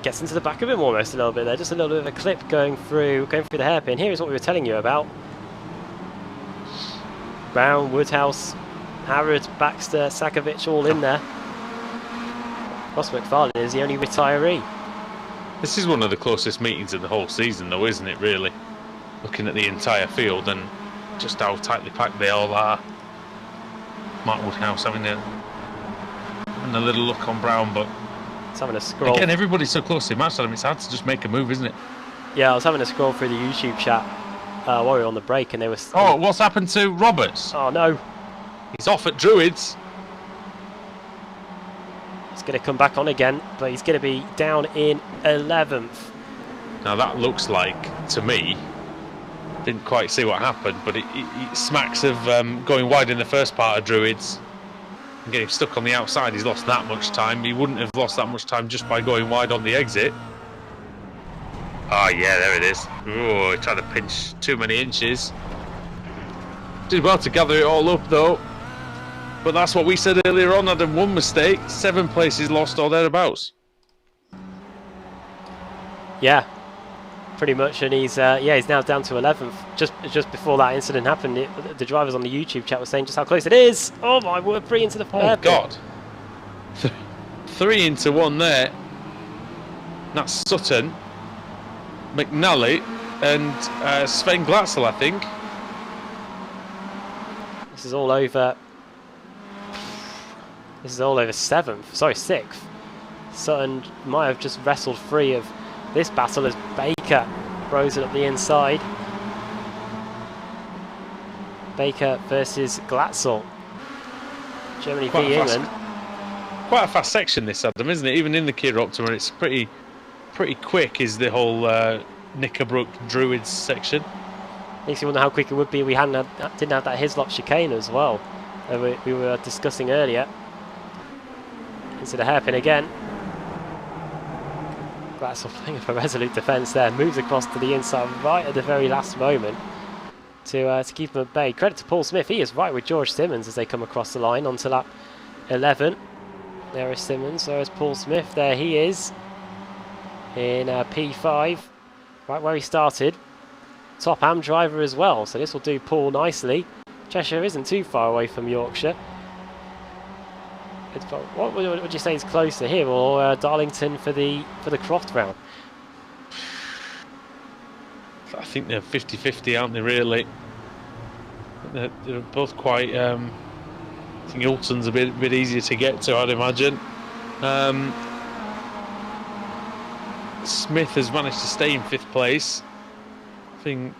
gets into the back of him almost a little bit there. Just a little bit of a clip going through the hairpin. Here is what we were telling you about. Brown, Woodhouse, Harrod, Baxter, Sakovic all in there. Ross McFarlane is the only retiree. This is one of the closest meetings of the whole season though, isn't it, really? Looking at the entire field and just how tightly packed they all are. Mark Woodhouse having a little look on Brown, but it's having a scroll. Again, everybody's so closely matched, Adam, it's hard to just make a move, isn't it? Yeah, I was having a scroll through the YouTube chat while we were on the break, and they were... Oh, what's happened to Roberts? Oh, no. He's off at Druids. He's going to come back on again, but he's going to be down in 11th. Now that looks like, to me, didn't quite see what happened, but it smacks of going wide in the first part of Druids and getting stuck on the outside. He's lost that much time. He wouldn't have lost that much time just by going wide on the exit. Oh yeah, there it is. Oh, he tried to pinch too many inches. Did well to gather it all up though. But that's what we said earlier on, Adam. One mistake, 7 places lost or thereabouts. Yeah, pretty much, and he's now down to 11th. Just before that incident happened, the drivers on the YouTube chat were saying just how close it is. Oh my word, 3 into the hairpin. God. 3 into 1 there. That's Sutton, McNally and Sven Glatzel, I think. This is all over 7th, sorry, 6th. Sutton might have just wrestled free of this battle as Baker throws it up the inside. Baker versus Glatzel. Germany v England. Quite a fast section this, Adam, isn't it? Even in the Kia Optima, it's pretty quick, is the whole Knickerbrook Druids section. Makes you wonder how quick it would be if we didn't have that Hislop chicane as well. We were discussing earlier. Into the hairpin again. Glatzel playing for resolute defence there. Moves across to the inside right at the very last moment to keep him at bay. Credit to Paul Smith. He is right with George Simmons as they come across the line onto lap 11. There is Simmons. There is Paul Smith. There he is in P5, right where he started. Top AM driver as well, so this will do Paul nicely. Cheshire isn't too far away from Yorkshire. What would you say is closer here, or Darlington for the Croft round? I think they're 50-50, aren't they, really? They're both quite... I think Oulton's a bit easier to get to, I'd imagine. Smith has managed to stay in 5th place. I think...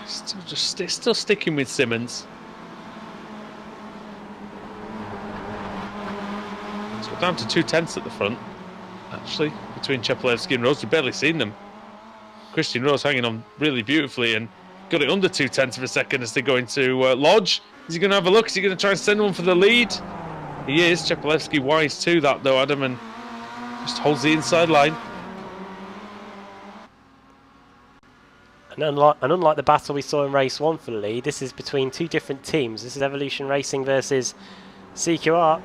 Still sticking with Simmons. So we're down to 2/10 at the front, actually, between Chepelevsky and Rose. We've barely seen them. Christian Rose hanging on really beautifully and got it under 2/10 of a second as they go into Lodge. Is he going to have a look? Is he going to try and send one for the lead? He is. Chepelevsky wise to that though, Adam, and just holds the inside line. And unlike the battle we saw in race 1 for the lead, this is between two different teams. This is Evolution Racing versus CQR.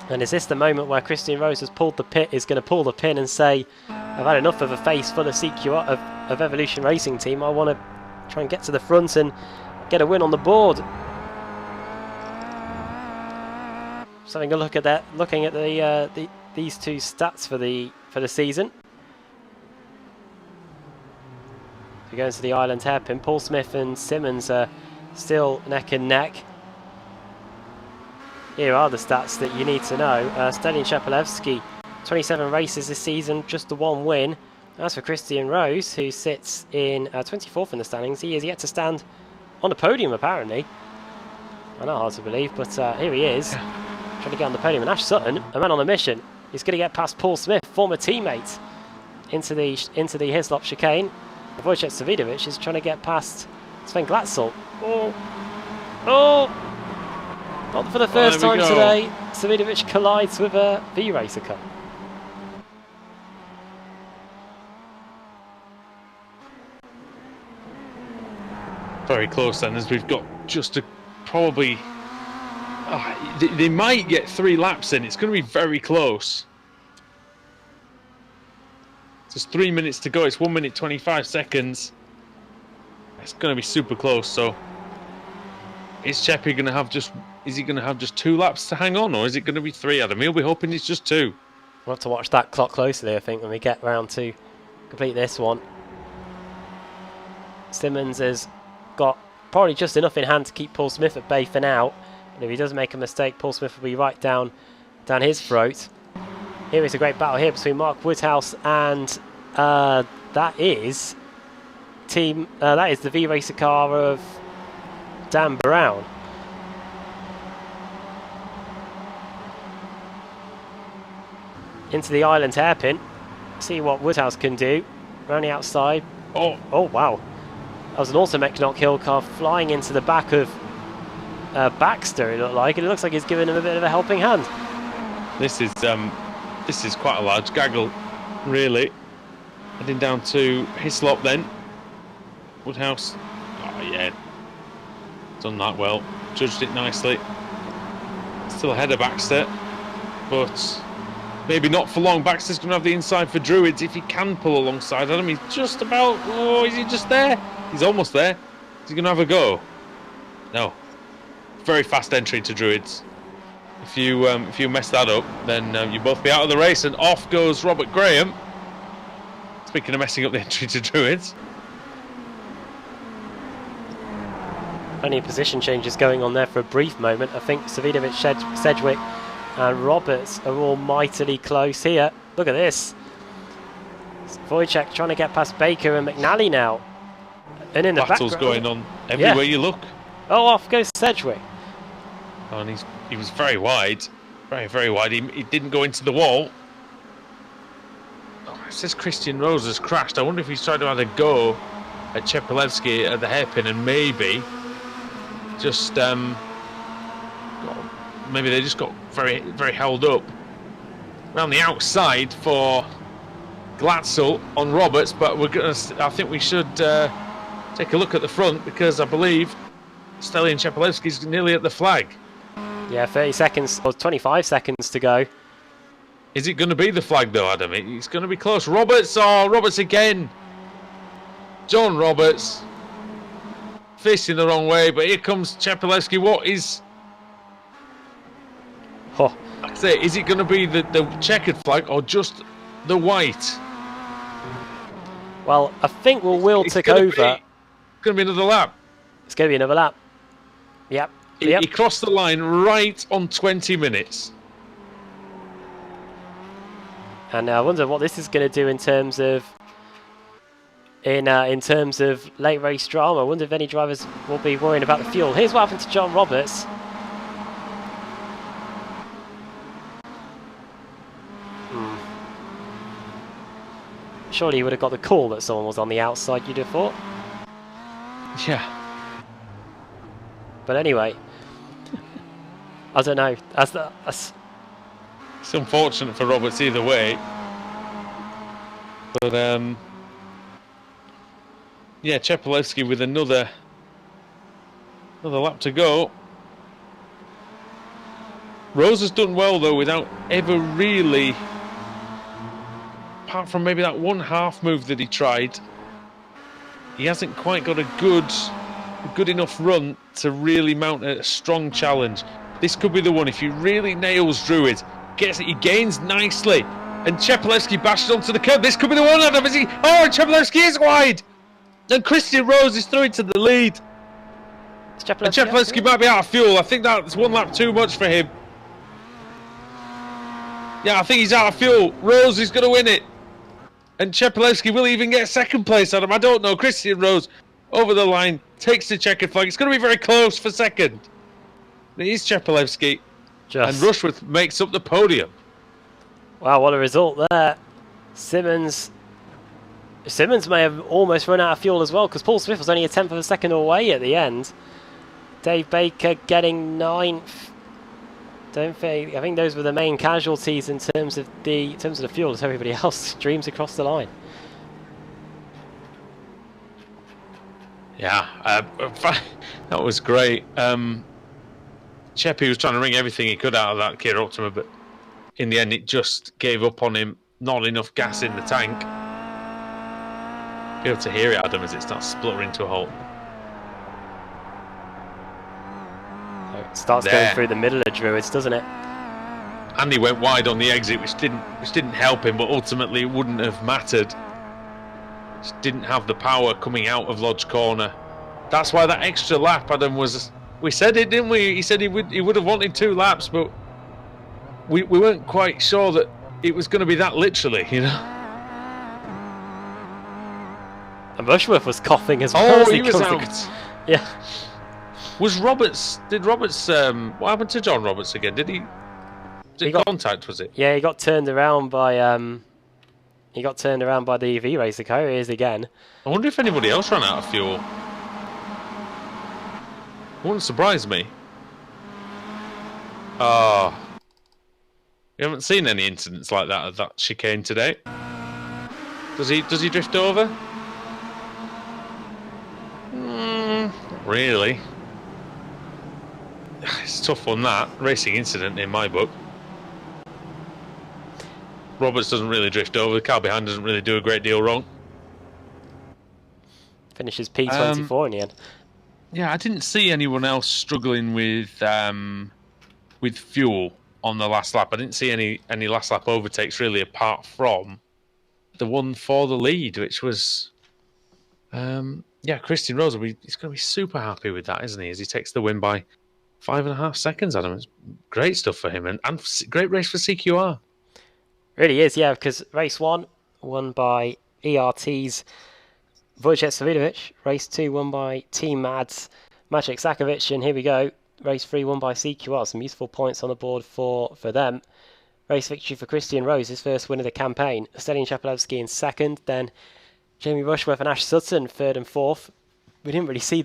And is this the moment where Christian Rose has pulled the pit, is going to pull the pin and say, I've had enough of a face full of CQR, of Evolution Racing team. I want to try and get to the front and get a win on the board. Just having a look at that, looking at these two stats for the season. We go into the Island hairpin. Paul Smith and Simmons are still neck and neck. Here are the stats that you need to know. Stelian Chepelevsky, 27 races this season, just the 1 win. As for Christian Rose, who sits in 24th in the standings, he is yet to stand on the podium, apparently. I know, hard to believe, but here he is, trying to get on the podium. And Ash Sutton, a man on a mission, is going to get past Paul Smith, former teammate, into the Hislop chicane. Wojciech Savidovic is trying to get past Sven Glatzel. Not for the first time today. Savidovic collides with a V-Racer car. Very close then, as we've got just a probably... they might get 3 laps in. It's going to be very close. There's 3 minutes to go. It's 1 minute 25 seconds. It's going to be super close. So, is Cheppy going to have just? Is he going to have just 2 laps to hang on, or is it going to be 3? Adam, he'll be hoping it's just 2. We'll have to watch that clock closely, I think, when we get round to complete this one. Simmons has got probably just enough in hand to keep Paul Smith at bay for now. But if he does make a mistake, Paul Smith will be right down his throat. Here is a great battle here between Mark Woodhouse and that is the V-Racer car of Dan Brown. Into the Island hairpin. See what Woodhouse can do. Around the outside. Oh wow. That was an Automek Knock Hill car flying into the back of Baxter, it looked like. And it looks like he's giving him a bit of a helping hand. This is quite a large gaggle, really. Heading down to Hislop then. Woodhouse. Oh yeah. Done that well. Judged it nicely. Still ahead of Baxter. But maybe not for long. Baxter's going to have the inside for Druids if he can pull alongside Adam. He's just about... Oh, is he just there? He's almost there. Is he going to have a go? No. Very fast entry to Druids. If you mess that up, then you'll both be out of the race, and off goes Robert Graham. Speaking of messing up the entry to Druids. Plenty of position changes going on there for a brief moment. I think Savidovic, Sedgwick and Roberts are all mightily close here. Look at this. Wojciech trying to get past Baker and McNally now. And in the battle's background, going on everywhere you look. Oh, off goes Sedgwick. Oh, and he was very wide. Very, very wide. He didn't go into the wall. Oh, it says Christian Rose has crashed. I wonder if he's tried to have a go at Chepelevsky at the hairpin and maybe just... maybe they just got very, very held up. Around the outside for Glatzel on Roberts, but we're gonna. I think we should take a look at the front, because I believe Stelian Chepelevsky's nearly at the flag. Yeah, 30 seconds, or 25 seconds to go. Is it going to be the flag, though, Adam? It's going to be close. Roberts, Roberts again. John Roberts. Facing the wrong way, but here comes Chepelevsky. What is... Oh. I say, is it going to be the checkered flag or just the white? Well, I think we'll take over. It's going to be another lap. It's going to be another lap. Yep. He crossed the line right on 20 minutes. And I wonder what this is going to do in terms of late race drama. I wonder if any drivers will be worrying about the fuel. Here's what happened to John Roberts. Surely he would have got the call that someone was on the outside, you'd have thought. Yeah. But anyway, I don't know. It's unfortunate for Roberts either way. But, yeah, Chepelevsky with another lap to go. Rose has done well, though, without ever really... Apart from maybe that one half move that he tried, he hasn't quite got a good enough run to really mount a strong challenge. This could be the one if he really nails Druid, gets it, he gains nicely, and Chepelevsky bashes onto the curb. This could be the one, Adam. Is he? Oh, Chepelevsky is wide, and Christian Rose is through to the lead. And Chepelevsky might be out of fuel. I think that's one lap too much for him. Yeah, I think he's out of fuel. Rose is going to win it. And Chepelevsky will even get second place, Adam. I don't know. Christian Rose over the line, takes the checkered flag. It's going to be very close for second. It is Chepelevsky. And Rushworth makes up the podium. Wow, what a result there. Simmons may have almost run out of fuel as well, because Paul Smith was only a tenth of a second away at the end. Dave Baker getting 9th. I think those were the main casualties in terms of the fuel, as everybody else streams across the line. Yeah, that was great. Cheppy was trying to wring everything he could out of that Kia Optima, but in the end it just gave up on him. Not enough gas in the tank. Be able to hear it, Adam, as it starts spluttering to a halt. It starts going through the middle of Druids, doesn't it? And he went wide on the exit, which didn't help him, but ultimately it wouldn't have mattered. Just didn't have the power coming out of Lodge Corner. That's why that extra lap, Adam, was... We said it, didn't we? He said he would have wanted 2 laps, but we weren't quite sure that it was going to be that literally, you know? And Rushworth was coughing as well. Oh, he was out. Yeah. Did Roberts, what happened to John Roberts again? Did he contact, was it? Yeah, he got turned around by the EV racer car. Here he is again. I wonder if anybody else ran out of fuel. Wouldn't surprise me. Oh. We haven't seen any incidents like that at that chicane today. Does he drift over? Not really. It's a tough one, that. Racing incident in my book. Roberts doesn't really drift over. The car behind doesn't really do a great deal wrong. Finishes P24 in the end. Yeah, I didn't see anyone else struggling with fuel on the last lap. I didn't see any last lap overtakes really, apart from the one for the lead, which was Christian Rose. He's going to be super happy with that, isn't he? As he takes the win by 5.5 seconds, Adam. It's great stuff for him, and great race for CQR. Really is, yeah, because race 1 won by ERT's Wojciech Savinovic. Race 2 won by Team Mad's Maciek Sakovic. And here we go. Race 3 won by CQR. Some useful points on the board for them. Race victory for Christian Rose, his first win of the campaign. Stelian Chepelevsky in second. Then Jamie Rushworth and Ash Sutton third and fourth. We didn't really see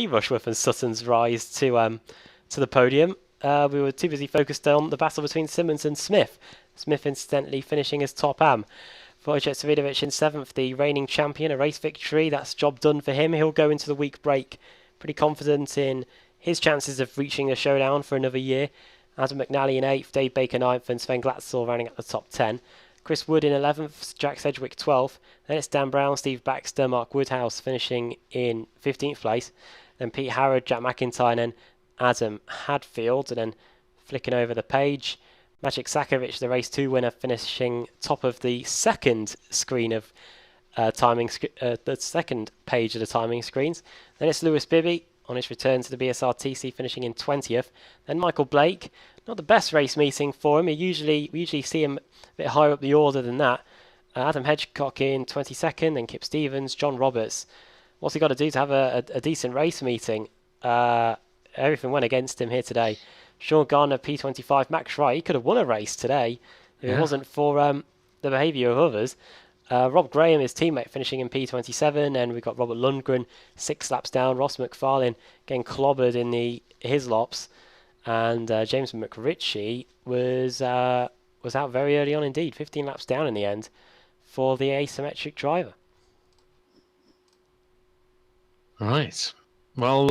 Rushworth and Sutton's rise to the podium. We were too busy focused on the battle between Simmons and Smith. Smith incidentally finishing as top am. Wojciech Savidovic in 7th, the reigning champion, a race victory. That's job done for him. He'll go into the week break pretty confident in his chances of reaching a showdown for another year. Adam McNally in 8th, Dave Baker 9th, and Sven Glatzel rounding at the top 10. Chris Wood in 11th, Jack Sedgwick 12th. Then it's Dan Brown, Steve Baxter, Mark Woodhouse finishing in 15th place. Then Pete Harrod, Jack McIntyre, and Adam Hadfield. And then flicking over the page, Maciek Sakovic, the race 2 winner, finishing top of the second screen of the second page of the timing screens. Then it's Lewis Bibby on his return to the BSRTC, finishing in 20th. Then Michael Blake, not the best race meeting for him. We usually see him a bit higher up the order than that. Adam Hedgecock in 22nd, then Kip Stevens, John Roberts. What's he got to do to have a decent race meeting? Everything went against him here today. Sean Garner, P25, Max Wright, he could have won a race today if it wasn't for the behaviour of others. Rob Graham, his teammate, finishing in P27, and we've got Robert Lundgren 6 laps down. Ross McFarlane getting clobbered in his lops, and James McRitchie was out very early on indeed, 15 laps down in the end for the asymmetric driver. Right. Well,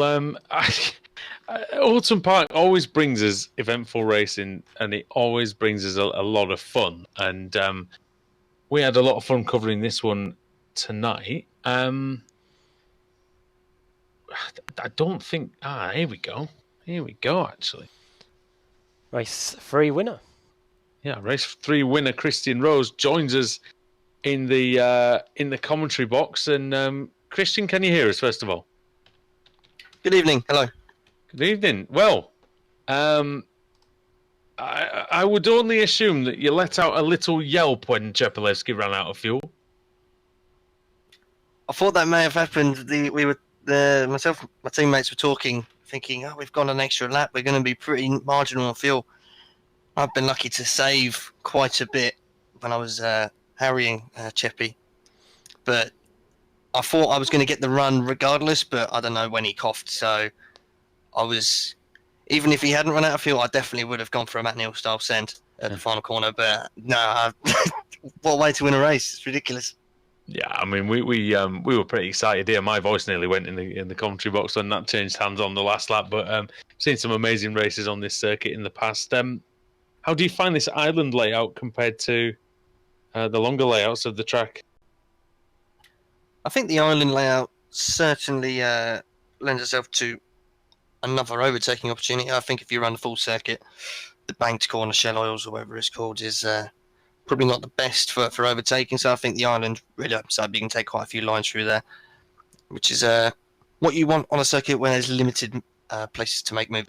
Oulton Park always brings us eventful racing, and it always brings us a lot of fun. And we had a lot of fun covering this one tonight. I don't think... here we go. Here we go, actually. Race 3 winner. Yeah, race 3 winner Christian Rose joins us in the commentary box. And Christian, can you hear us, first of all? Good evening. Hello. Good evening. Well, I would only assume that you let out a little yelp when Chepelevsky ran out of fuel. I thought that may have happened. Myself, my teammates were talking, thinking, "Oh, we've gone an extra lap. We're going to be pretty marginal on fuel." I've been lucky to save quite a bit when I was harrying Cheppy, but I thought I was going to get the run regardless. But I don't know when he coughed, so I was. Even if he hadn't run out of fuel, I definitely would have gone for a Matt Neal style send at the final corner. But no, what a way to win a race! It's ridiculous. Yeah, I mean, we were pretty excited here. My voice nearly went in the commentary box when that changed hands on the last lap. But seen some amazing races on this circuit in the past. How do you find this island layout compared to the longer layouts of the track? I think the island layout certainly lends itself to another overtaking opportunity. I think if you run the full circuit, the banked corner, Shell Oils or whatever it's called, is probably not the best for overtaking. So I think the island really opens up. You can take quite a few lines through there, which is what you want on a circuit where there's limited places to make moves.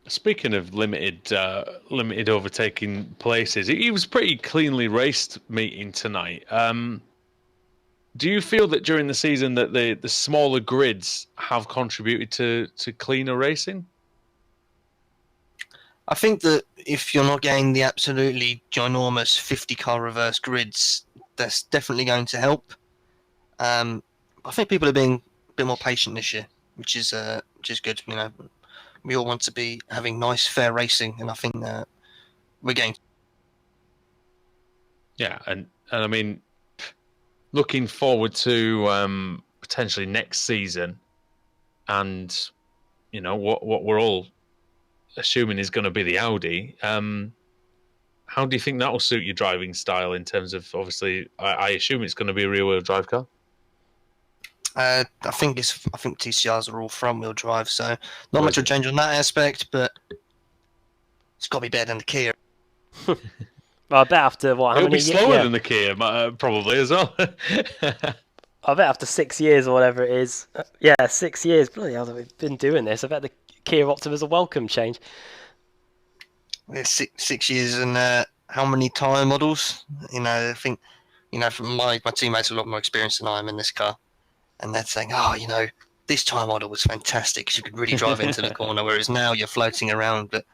Speaking of limited overtaking places, it was pretty cleanly raced meeting tonight. Do you feel that during the season that the smaller grids have contributed to cleaner racing? I think that if you're not getting the absolutely ginormous 50-car reverse grids, that's definitely going to help. I think people are being a bit more patient this year, which is good. You know, we all want to be having nice, fair racing, and I think that we're getting. Yeah, and I mean, looking forward to potentially next season, and you know what we're all assuming is going to be the Audi. How do you think that will suit your driving style in terms of, obviously, I assume it's going to be a rear-wheel drive car? I think TCRs are all front-wheel drive, so not much of a change on that aspect, but it's got to be better than the Kia. Well, I bet after what? It'll be slower than the Kia, probably as well. I bet after 6 years or whatever it is. 6 years. Bloody hell, we've been doing this. I bet the Kia Optima's a welcome change. It's 6 years and how many tyre models? You know, I think, you know, from my teammates are a lot more experienced than I am in this car, and they're saying, "Oh, you know, this tyre model was fantastic because you could really drive into the corner, whereas now you're floating around." But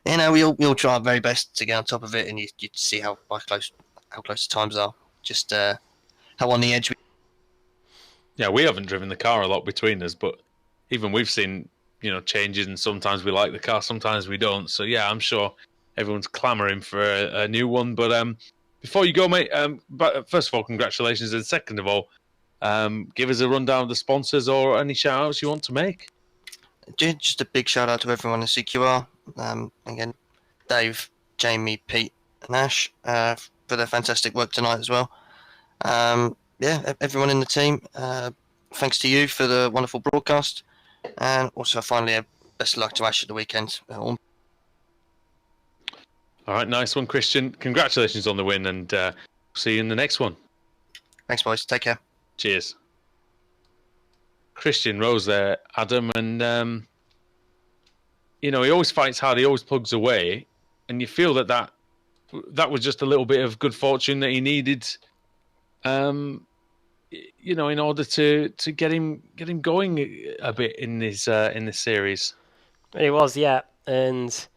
you know, we all try our very best to get on top of it, and you see how close the times are. Just how on the edge. Yeah, we haven't driven the car a lot between us, but even we've seen, you know, changes, and sometimes we like the car, sometimes we don't. So yeah, I'm sure everyone's clamouring for a new one. But Before you go, mate, but first of all, congratulations, and second of all, give us a rundown of the sponsors or any shout-outs you want to make. Just a big shout out to everyone in CQR. Again, Dave, Jamie, Pete, and Ash for their fantastic work tonight as well. Everyone in the team. Thanks to you for the wonderful broadcast, and also finally, best of luck to Ash at the weekend. All right, nice one, Christian. Congratulations on the win, and see you in the next one. Thanks, boys. Take care. Cheers. Christian Rose there, Adam, and he always fights hard. He always plugs away, and you feel that was just a little bit of good fortune that he needed, in order to get him going a bit in this series. It was, yeah, and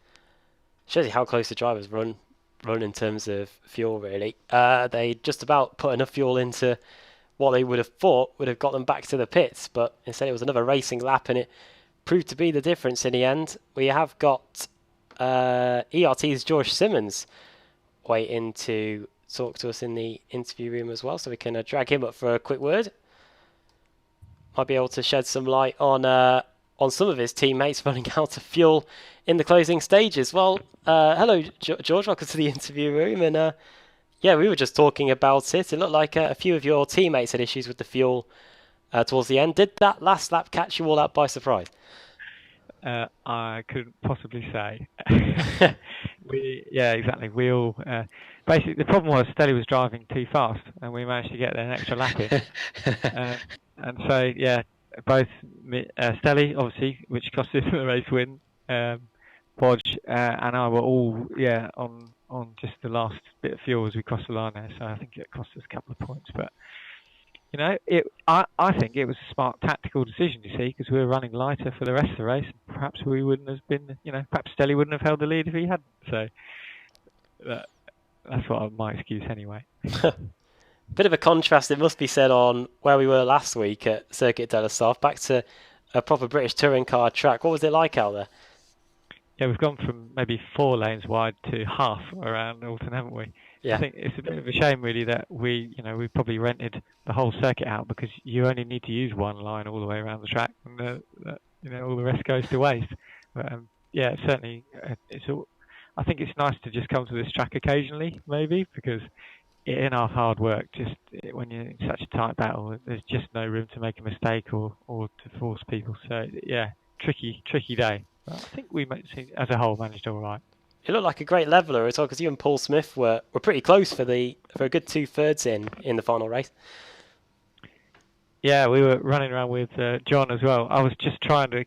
shows you how close the drivers run in terms of fuel. Really, they just about put enough fuel into what they would have thought would have got them back to the pits, but instead it was another racing lap, and it proved to be the difference in the end. We have got ERT's George Simmons waiting to talk to us in the interview room as well, so we can drag him up for a quick word. Might be able to shed some light on some of his teammates running out of fuel in the closing stages. Well, hello, George. Welcome to the interview room, and we were just talking about it. It looked like a few of your teammates had issues with the fuel towards the end. Did that last lap catch you all out by surprise? I couldn't possibly say. Exactly. We all basically, the problem was Stelly was driving too fast, and we managed to get an extra lap in. And so, both Stelly, obviously, which cost us the race win, Podge and I were all on just the last bit of fuel as we crossed the line there. So I think it cost us a couple of points, but I think it was a smart tactical decision, you see, because we were running lighter for the rest of the race. Perhaps we wouldn't have been, perhaps Stelly wouldn't have held the lead if he hadn't. So that's my excuse anyway. Bit of a contrast, it must be said, on where we were last week at Circuit de la Sarthe, back to a proper British touring car track. What was it like out there? Yeah, we've gone from maybe 4 lanes wide to half around Oulton, haven't we? Yeah. I think it's a bit of a shame, really, that we probably rented the whole circuit out, because you only need to use one line all the way around the track, and all the rest goes to waste. But certainly, I think it's nice to just come to this track occasionally, maybe, because in our hard work, just when you're in such a tight battle, there's just no room to make a mistake or to force people. So tricky day. But I think we, as a whole, managed all right. It looked like a great leveller as well, because you and Paul Smith were pretty close for a good 2/3 in the final race. Yeah, we were running around with John as well. I was just trying to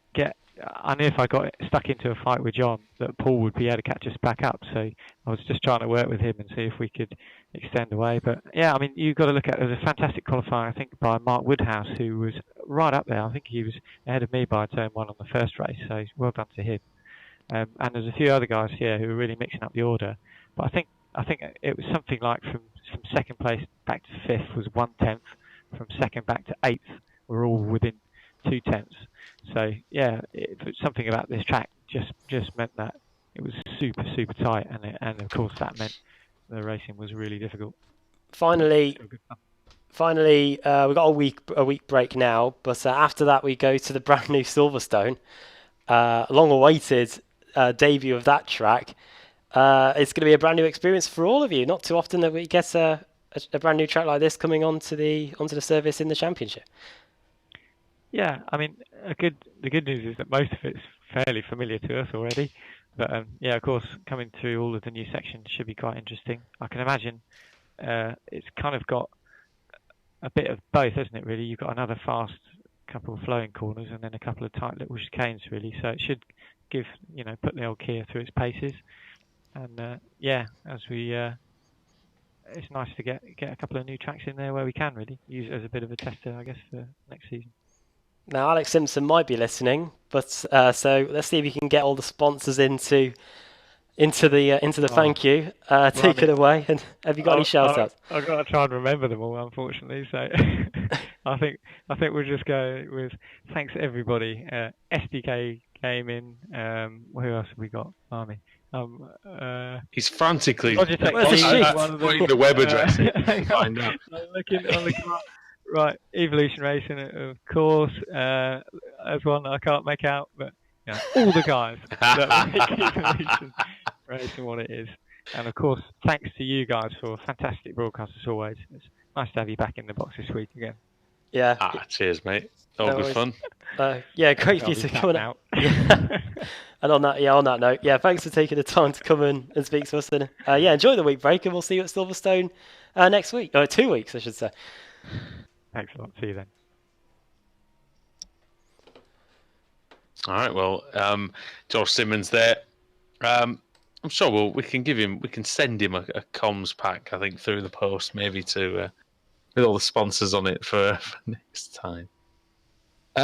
I knew if I got stuck into a fight with John, that Paul would be able to catch us back up. So I was just trying to work with him and see if we could extend away. But yeah, I mean, you've got to look at it. There was a fantastic qualifying, I think, by Mark Woodhouse, who was right up there. I think he was ahead of me by turn 1 on the first race. So well done to him. And there's a few other guys here who were really mixing up the order. But I think it was something like from second place back to 5th was 1/10. From second back to 8th, we're all within 2/10. So yeah, something about this track just meant that it was super tight, and of course that meant the racing was really difficult. Finally, we got a week break now, but after that we go to the brand new Silverstone, long-awaited debut of that track. It's going to be a brand new experience for all of you. Not too often that we get a brand new track like this coming onto the service in the championship. Yeah, I mean, the good news is that most of it's fairly familiar to us already. But of course, coming through all of the new sections should be quite interesting. I can imagine it's kind of got a bit of both, hasn't it, really? You've got another fast couple of flowing corners and then a couple of tight little chicanes, really. So it should give, put the old Kia through its paces. And as we... it's nice to get a couple of new tracks in there where we can, really. Use it as a bit of a tester, I guess, for next season. Now, Alex Simpson might be listening, but so let's see if we can get all the sponsors into the thank you. Take it away. And have you got any shout outs? I've got to try and remember them all, unfortunately. So I think we'll just go with thanks everybody. SDK Gaming. Who else have we got? Army. He's frantically Where's the sheet? putting the web address in to find out. I'm looking up. Right, Evolution Racing, of course. There's one that I can't make out, but all the guys that make Evolution Racing what it is. And of course, thanks to you guys for a fantastic broadcast as always. It's nice to have you back in the box this week again. Yeah. Cheers, mate. All good fun. Yeah, great for you to come out. And on that note, thanks for taking the time to come in and speak to us. And enjoy the week break, and we'll see you at Silverstone next week. 2 weeks, I should say. Thanks a lot. See you then. All right. Well, George Simmons there. I'm sure we can send him a comms pack. I think through the post, maybe to with all the sponsors on it for next time. I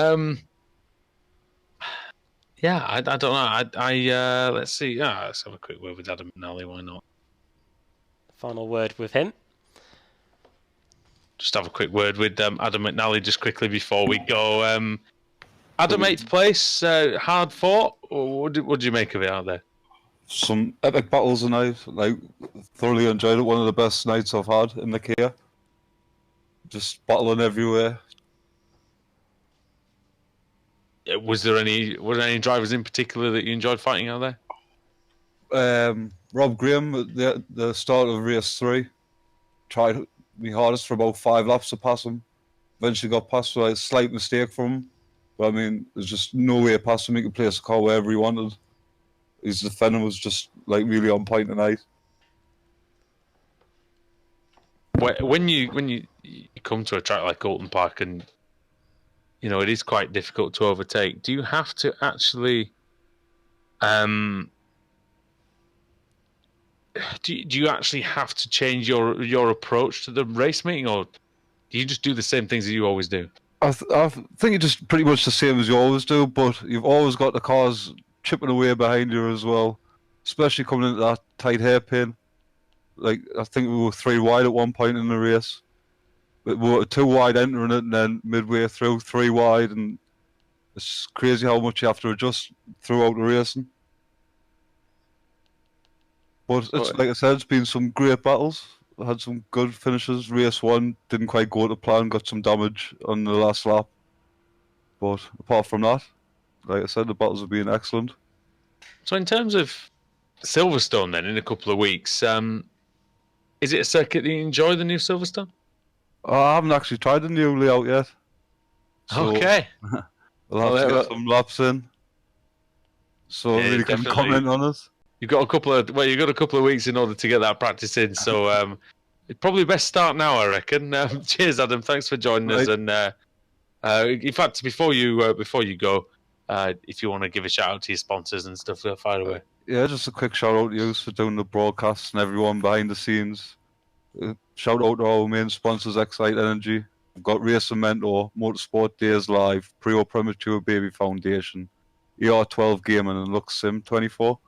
don't know. Let's see. Let's have a quick word with Adam McNally. Why not? Final word with him. Just have a quick word with Adam McNally just quickly before we go. Adam, 8th place, hard fought. What do you make of it out there? Some epic battles tonight. Thoroughly enjoyed it. One of the best nights I've had in the Kia. Just battling everywhere. Were there any drivers in particular that you enjoyed fighting out there? Rob Graham at the start of race 3 tried my hardest for about 5 laps to pass him. Eventually got past for a slight mistake from him. But I mean, there's just no way past him. He could place the car wherever he wanted. His defender was just really on point tonight. When you come to a track like Oulton Park and it is quite difficult to overtake, do you have to actually do you actually have to change your approach to the race meeting, or do you just do the same things that you always do? I think it's just pretty much the same as you always do, but you've always got the cars chipping away behind you as well, especially coming into that tight hairpin. I think we were 3 wide at one point in the race. We were 2 wide entering it, and then midway through 3 wide, and it's crazy how much you have to adjust throughout the racing. But it's, like I said, it's been some great battles. I had some good finishes. Race 1 didn't quite go to plan, got some damage on the last lap. But apart from that, like I said, the battles have been excellent. So in terms of Silverstone then, in a couple of weeks, is it a circuit that you enjoy, the new Silverstone? I haven't actually tried the new layout yet. So okay. I'll have to get some laps in. So I really can comment on it. You've got a couple of weeks in order to get that practice in. So it's probably best start now, I reckon. Cheers, Adam. Thanks for joining us. And in fact, before you go, if you want to give a shout out to your sponsors and stuff, fire away. Yeah, just a quick shout out to you for doing the broadcasts and everyone behind the scenes. Shout out to our main sponsors, Excite Energy. We've got Racing Mentor, Motorsport Days Live, Prio Premature Baby Foundation, ER12 Gaming, and Lux Sim 24.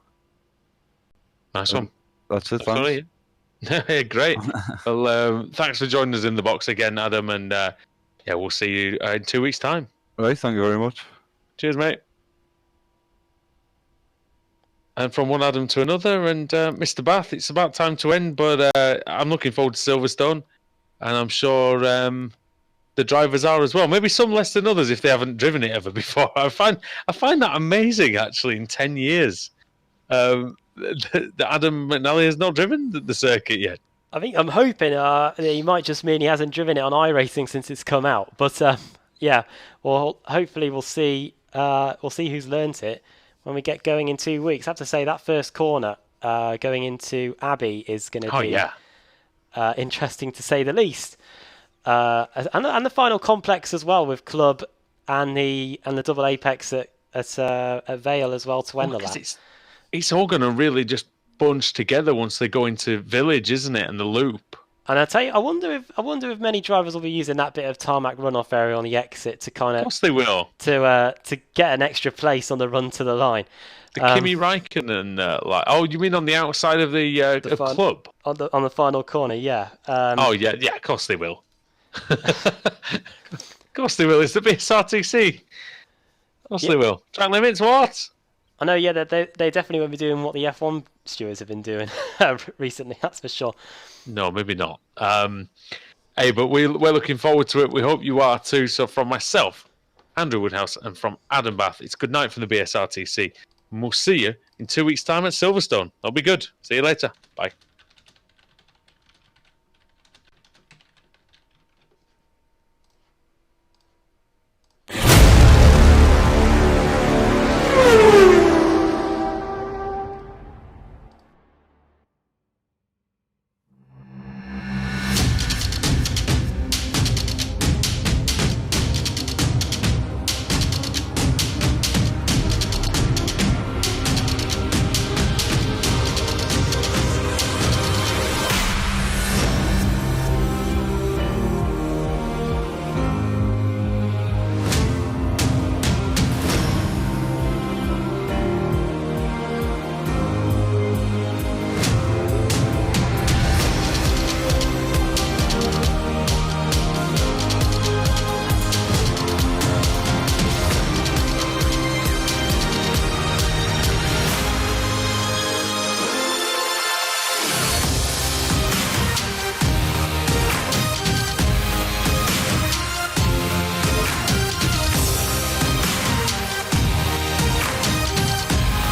Nice one. That's it, thanks. Yeah, great. Well, thanks for joining us in the box again, Adam, and we'll see you in 2 weeks' time. All right, thank you very much. Cheers, mate. And from one Adam to another, and Mr. Bath, it's about time to end, but I'm looking forward to Silverstone, and I'm sure the drivers are as well. Maybe some less than others if they haven't driven it ever before. I find that amazing, actually, in 10 years. That Adam McNally has not driven the circuit yet. I'm hoping he might just mean he hasn't driven it on iRacing since it's come out. But well, hopefully we'll see who's learnt it when we get going in 2 weeks. I have to say that first corner going into Abbey is going to be interesting to say the least. And the final complex as well with Club and the double Apex at Vale as well to end the lap. It's all going to really just bunch together once they go into Village, isn't it, and the loop. And I tell you, I wonder if many drivers will be using that bit of tarmac runoff area on the exit to kind of. Of course they will. To get an extra place on the run to the line. The Kimi Räikkönen, oh, you mean on the outside of the Club? On the final corner, yeah. Yeah, of course they will. Of course they will. It's the BSRTC. Of course they will. Track limits, what? I know, yeah, they definitely won't be doing what the F1 stewards have been doing recently, that's for sure. No, maybe not. Hey, but we're looking forward to it. We hope you are too. So from myself, Andrew Woodhouse, and from Adam Bath, it's good night from the BSRTC. And we'll see you in 2 weeks' time at Silverstone. That'll be good. See you later. Bye.